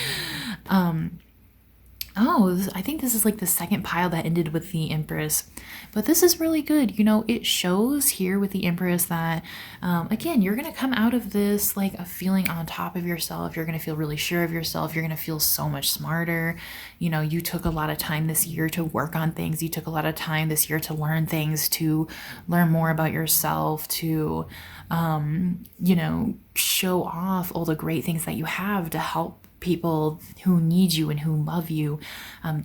I think this is like the second pile that ended with the Empress. But this is really good. You know, it shows here with the Empress that, again, you're going to come out of this like a feeling on top of yourself. You're going to feel really sure of yourself. You're going to feel so much smarter. You know, you took a lot of time this year to work on things. You took a lot of time this year to learn things, to learn more about yourself, to, you know, show off all the great things that you have to help people who need you and who love you,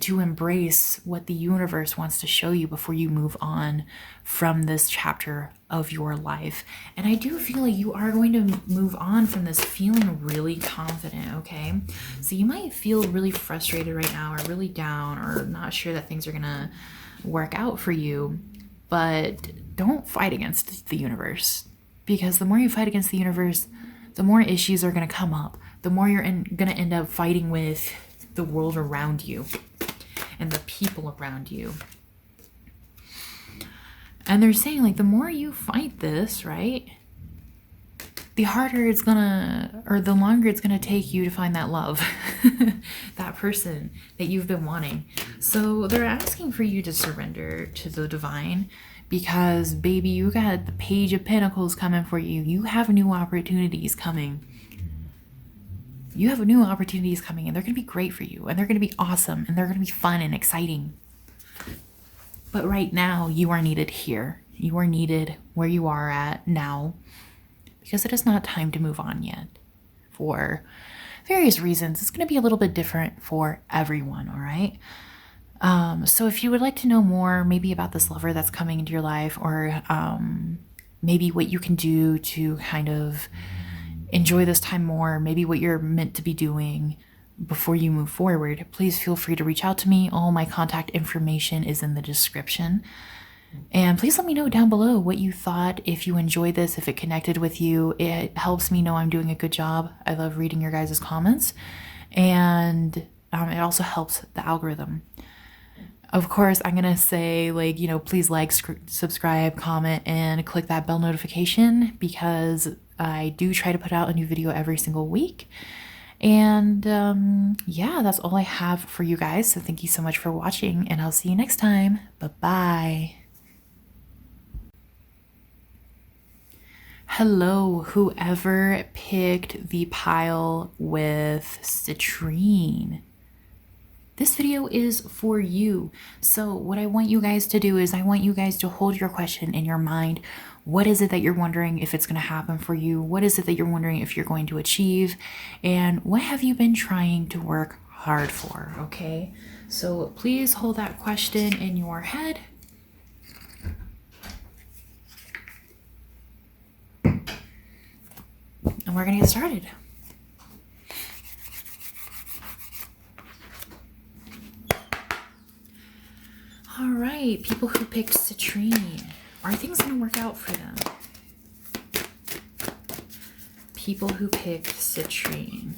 to embrace what the universe wants to show you before you move on from this chapter of your life. And I do feel like you are going to move on from this feeling really confident, okay? So you might feel really frustrated right now, or really down, or not sure that things are gonna work out for you, but don't fight against the universe, because the more you fight against the universe, the more issues are going to come up, the more you're going to end up fighting with the world around you and the people around you. And they're saying, like, the more you fight this, right, the harder it's gonna, or the longer it's gonna take you to find that love, that person that you've been wanting. So they're asking for you to surrender to the divine, because, baby, you got the Page of Pentacles coming for you. You have new opportunities coming. You have new opportunities coming, and they're going to be great for you, and they're going to be awesome, and they're going to be fun and exciting. But right now, you are needed here. You are needed where you are at now, because it is not time to move on yet. For various reasons, it's going to be a little bit different for everyone, all right? So if you would like to know more, maybe about this lover that's coming into your life, or maybe what you can do to kind of enjoy this time more, maybe what you're meant to be doing before you move forward, please feel free to reach out to me. All my contact information is in the description. And please let me know down below what you thought, if you enjoyed this, if it connected with you. It helps me know I'm doing a good job. I love reading your guys' comments. And it also helps the algorithm. Of course, I'm going to say, like, you know, please like, subscribe, comment, and click that bell notification, because I do try to put out a new video every single week. And yeah, that's all I have for you guys. So thank you so much for watching, and I'll see you next time. Bye-bye. Hello, whoever picked the pile with citrine. This video is for you. So what I want you guys to do is I want you guys to hold your question in your mind. What is it that you're wondering if it's going to happen for you? What is it that you're wondering if you're going to achieve? And what have you been trying to work hard for? Okay, so please hold that question in your head. And we're going to get started. All right, people who picked citrine. Are things going to work out for them? People who picked citrine.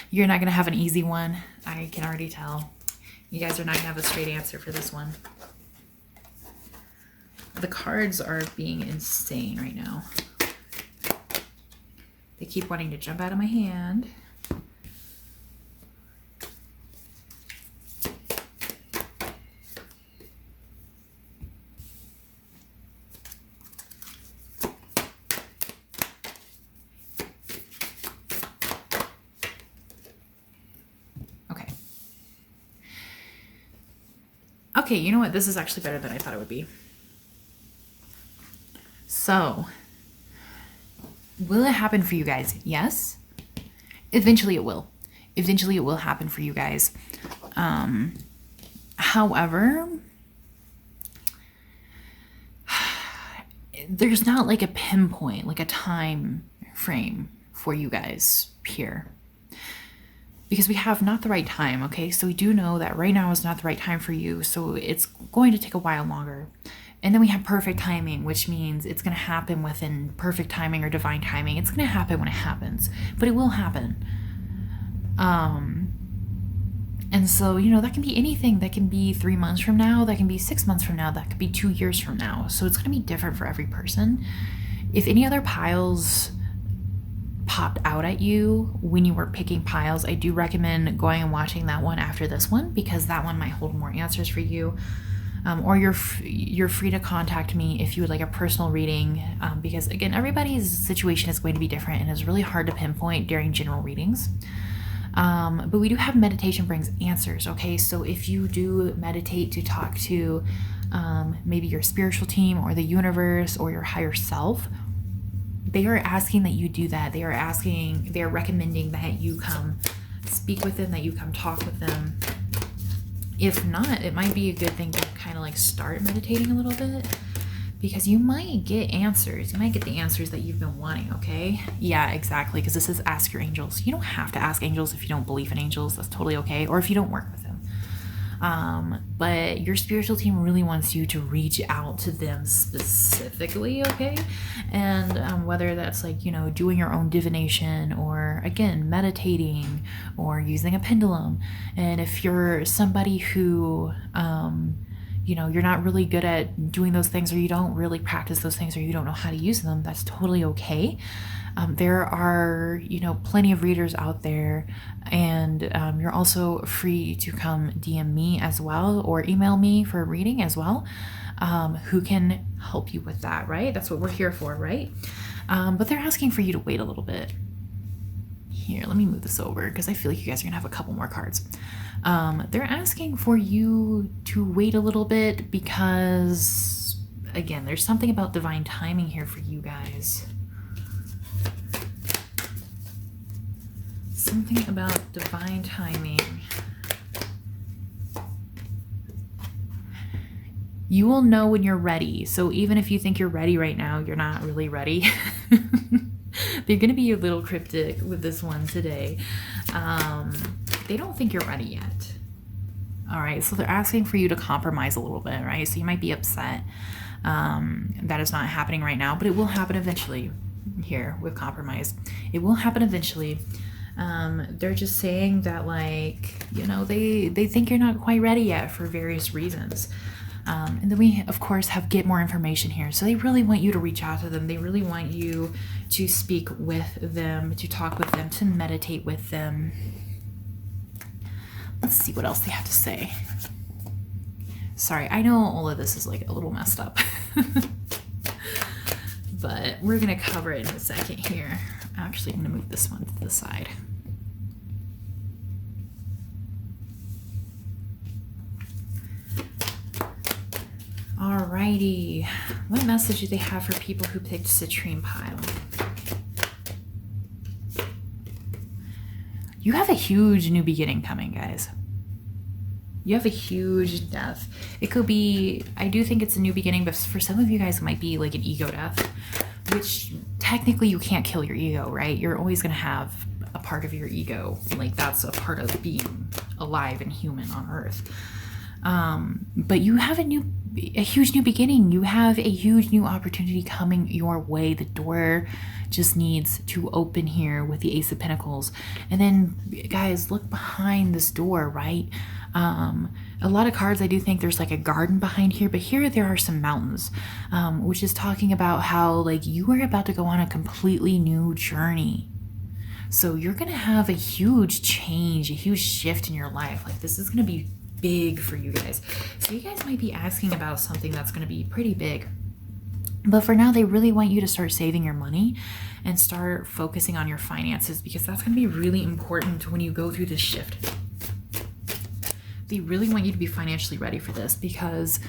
You're not going to have an easy one. I can already tell. You guys are not going to have a straight answer for this one. The cards are being insane right now. They keep wanting to jump out of my hand. Okay, you know what? This is actually better than I thought it would be. So, will it happen for you guys? Yes. Eventually it will. Eventually it will happen for you guys. However, there's not like a pinpoint, like a time frame for you guys here. Because we have not the right time, okay? So we do know that right now is not the right time for you, so it's going to take a while longer. And then we have perfect timing, which means it's going to happen within perfect timing or divine timing. It's going to happen when it happens, but it will happen. And so, you know, that can be anything. That can be 3 months from now, that can be 6 months from now, that could be 2 years from now. So it's going to be different for every person. If any other piles popped out at you when you were picking piles, I do recommend going and watching that one after this one, because that one might hold more answers for you. Or you're free to contact me if you would like a personal reading, because again, everybody's situation is going to be different and it's really hard to pinpoint during general readings. But we do have meditation brings answers, okay? So if you do meditate to talk to maybe your spiritual team or the universe or your higher self, they are asking that you do that. They are recommending that you come speak with them, that you come talk with them. If not, it might be a good thing to kind of like start meditating a little bit, because you might get answers. You might get the answers that you've been wanting, okay? Yeah, exactly, because this is ask your angels. You don't have to ask angels if you don't believe in angels. That's totally okay. Or if you don't work with them. But your spiritual team really wants you to reach out to them specifically, okay? And whether that's like, you know, doing your own divination, or again, meditating, or using a pendulum. And if you're somebody who, you know, you're not really good at doing those things, or you don't really practice those things, or you don't know how to use them, that's totally okay. There are, you know, plenty of readers out there, and you're also free to come DM me as well, or email me for a reading as well, who can help you with that, right? That's what we're here for, right? But they're asking for you to wait a little bit. Here, let me move this over, because I feel like you guys are gonna have a couple more cards. They're asking for you to wait a little bit because, again, there's something about divine timing here for you guys. Something about divine timing. You will know when you're ready. So even if you think you're ready right now, you're not really ready. They're going to be a little cryptic with this one today. They don't think you're ready yet. All right, so they're asking for you to compromise a little bit, right? So you might be upset that it's not happening right now, but it will happen eventually here with compromise. It will happen eventually. They're just saying that, like, you know, they think you're not quite ready yet for various reasons. And then we, of course, have get more information here. So they really want you to reach out to them. They really want you to speak with them, to talk with them, to meditate with them. Let's see what else they have to say. Sorry, I know all of this is like a little messed up. But we're going to cover it in a second here. Actually, I'm going to move this one to the side. Alrighty, what message do they have for people who picked citrine pile? You have a huge new beginning coming, guys. You have a huge death. It could be, I do think it's a new beginning, but for some of you guys, it might be like an ego death, which technically you can't kill your ego, right? You're always going to have a part of your ego. Like that's a part of being alive and human on Earth. But you have a huge new beginning. You have a huge new opportunity coming your way. The door just needs to open here with the Ace of Pentacles. And then guys, look behind this door, right? A lot of cards, I do think there's like a garden behind here, but here there are some mountains, which is talking about how like you are about to go on a completely new journey. So you're going to have a huge change, a huge shift in your life. Like this is going to be big for you guys. So you guys might be asking about something that's going to be pretty big. But for now, they really want you to start saving your money and start focusing on your finances, because that's going to be really important when you go through this shift. They really want you to be financially ready for this, because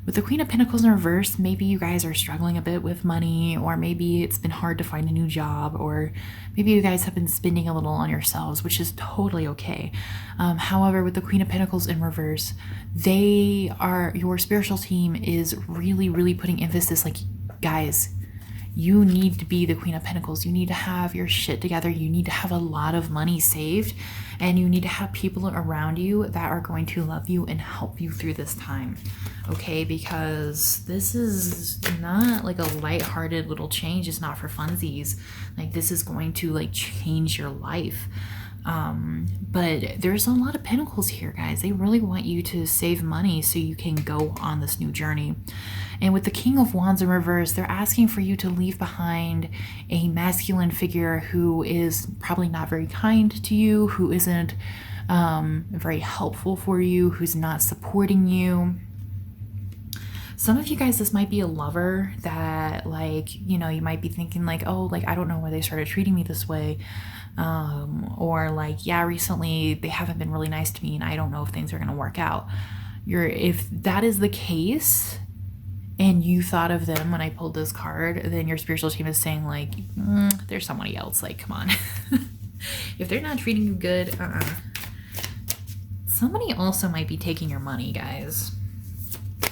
with the Queen of Pentacles in reverse, maybe you guys are struggling a bit with money, or maybe it's been hard to find a new job, or maybe you guys have been spending a little on yourselves, which is totally okay. However, with the Queen of Pentacles in reverse, your spiritual team is really, really putting emphasis like, guys, you need to be the Queen of Pentacles. You need to have your shit together. You need to have a lot of money saved, and you need to have people around you that are going to love you and help you through this time. Okay, because this is not like a lighthearted little change. It's not for funsies. Like this is going to like change your life. But there's a lot of pentacles here, guys. They really want you to save money so you can go on this new journey. And with the King of Wands in reverse, they're asking for you to leave behind a masculine figure who is probably not very kind to you, who isn't very helpful for you, who's not supporting you. Some of you guys, this might be a lover that like, you know, you might be thinking like, oh, like, I don't know why they started treating me this way. Or like, yeah, recently they haven't been really nice to me and I don't know if things are going to work out. If that is the case and you thought of them when I pulled this card, then your spiritual team is saying like, there's somebody else. Like, come on. If they're not treating you good, somebody also might be taking your money, guys.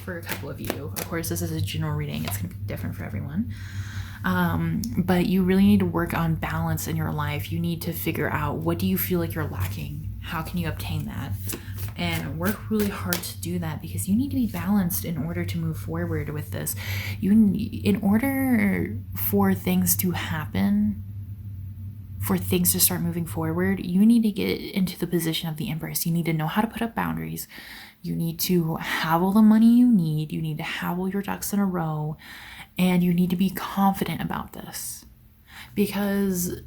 For a couple of you. Of course, this is a general reading. It's going to be different for everyone. But you really need to work on balance in your life. You need to figure out, what do you feel like you're lacking? How can you obtain that? And work really hard to do that, because you need to be balanced in order to move forward with this. In order for things to happen, for things to start moving forward, you need to get into the position of the Empress. You need to know how to put up boundaries. You need to have all the money you need. You need to have all your ducks in a row. And you need to be confident about this, because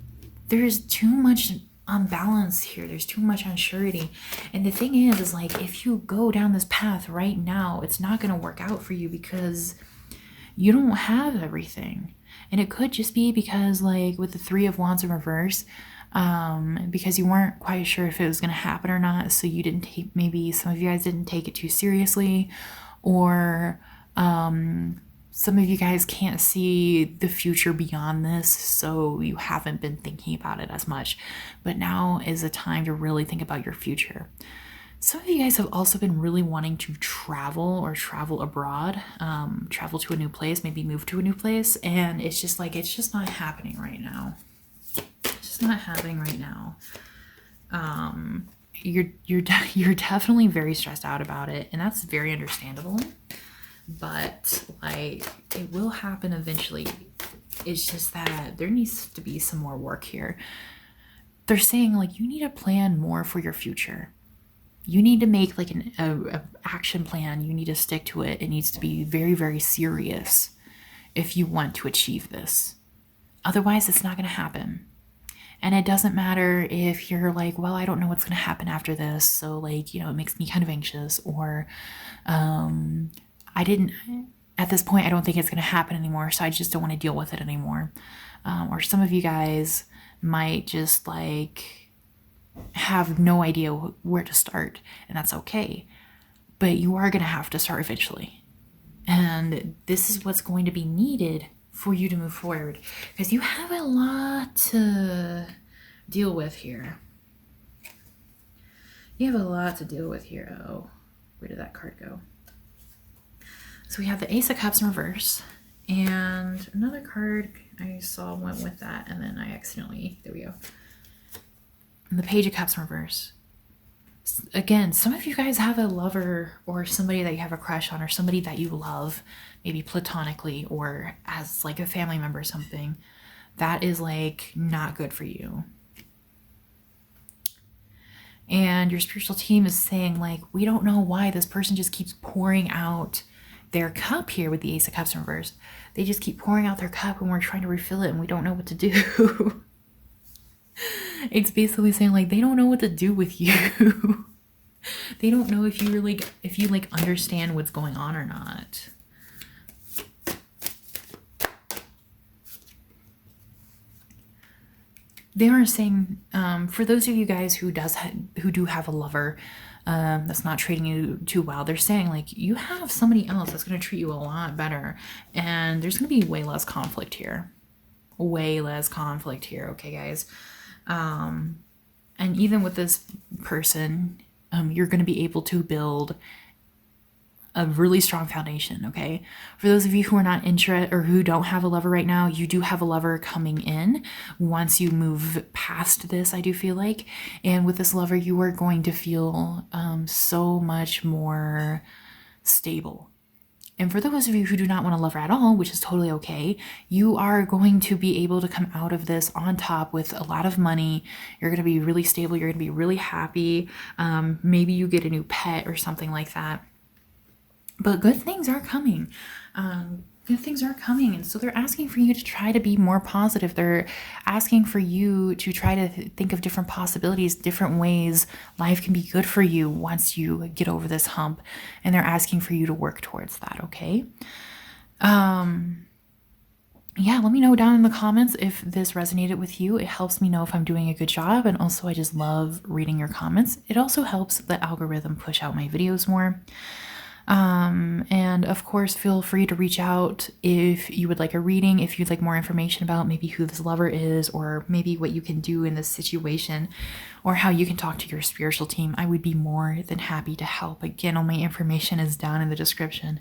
there's too much unbalance here. There's too much unsurety. And the thing is like, if you go down this path right now, it's not going to work out for you, because you don't have everything. And it could just be because like with the Three of Wands in reverse, because you weren't quite sure if it was going to happen or not. So you didn't take, maybe some of you guys didn't take it too seriously, or some of you guys can't see the future beyond this. So you haven't been thinking about it as much, but now is a time to really think about your future. Some of you guys have also been really wanting to travel or travel abroad, travel to a new place, maybe move to a new place. And it's just like, it's just not happening right now. It's just not happening right now. You're definitely very stressed out about it, and that's very understandable. But like, it will happen eventually. It's just that there needs to be some more work here. They're saying like, you need to plan more for your future. You need to make like a action plan. You need to stick to it. It needs to be very, very serious if you want to achieve this. Otherwise, it's not going to happen. And it doesn't matter if you're like, well, I don't know what's going to happen after this. So like, you know, it makes me kind of anxious, or at this point, I don't think it's going to happen anymore. So I just don't want to deal with it anymore. Or some of you guys might just like have no idea where to start, and that's okay. But you are going to have to start eventually. And this is what's going to be needed for you to move forward, because you have a lot to deal with here. You have a lot to deal with here. Oh, where did that card go? So we have the Ace of Cups in reverse, and another card I saw went with that, and then I accidentally, there we go. And the Page of Cups in reverse. Again, some of you guys have a lover or somebody that you have a crush on, or somebody that you love, maybe platonically or as like a family member or something. That is like not good for you. And your spiritual team is saying like, we don't know why this person just keeps pouring out their cup here with the Ace of Cups in reverse. They just keep pouring out their cup and we're trying to refill it and we don't know what to do. It's basically saying like, they don't know what to do with you. They don't know if you understand what's going on or not. They are saying, for those of you guys who do have a lover that's not treating you too well, they're saying like, you have somebody else that's going to treat you a lot better, and there's going to be way less conflict here. Way less conflict here, okay, guys? And even with this person, you're going to be able to build a really strong foundation, okay? For those of you who are not interested or who don't have a lover right now, you do have a lover coming in once you move past this, I do feel like. And with this lover, you are going to feel so much more stable. And for those of you who do not want a lover at all, which is totally okay, you are going to be able to come out of this on top with a lot of money. You're going to be really stable. You're going to be really happy. Maybe you get a new pet or something like that. But good things are coming. Good things are coming. And so they're asking for you to try to be more positive. They're asking for you to try to think of different possibilities, different ways life can be good for you once you get over this hump. And they're asking for you to work towards that, okay? Yeah, let me know down in the comments if this resonated with you. It helps me know if I'm doing a good job. And also, I just love reading your comments. It also helps the algorithm push out my videos more. And of course, feel free to reach out if you would like a reading, if you'd like more information about maybe who this lover is, or maybe what you can do in this situation, or how you can talk to your spiritual team. I would be more than happy to help. Again, all my information is down in the description.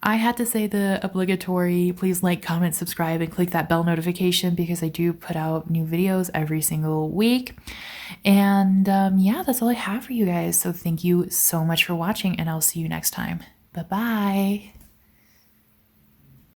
I had to say the obligatory, please like, comment, subscribe, and click that bell notification, because I do put out new videos every single week. And yeah, that's all I have for you guys. So thank you so much for watching, and I'll see you next time. Bye-bye.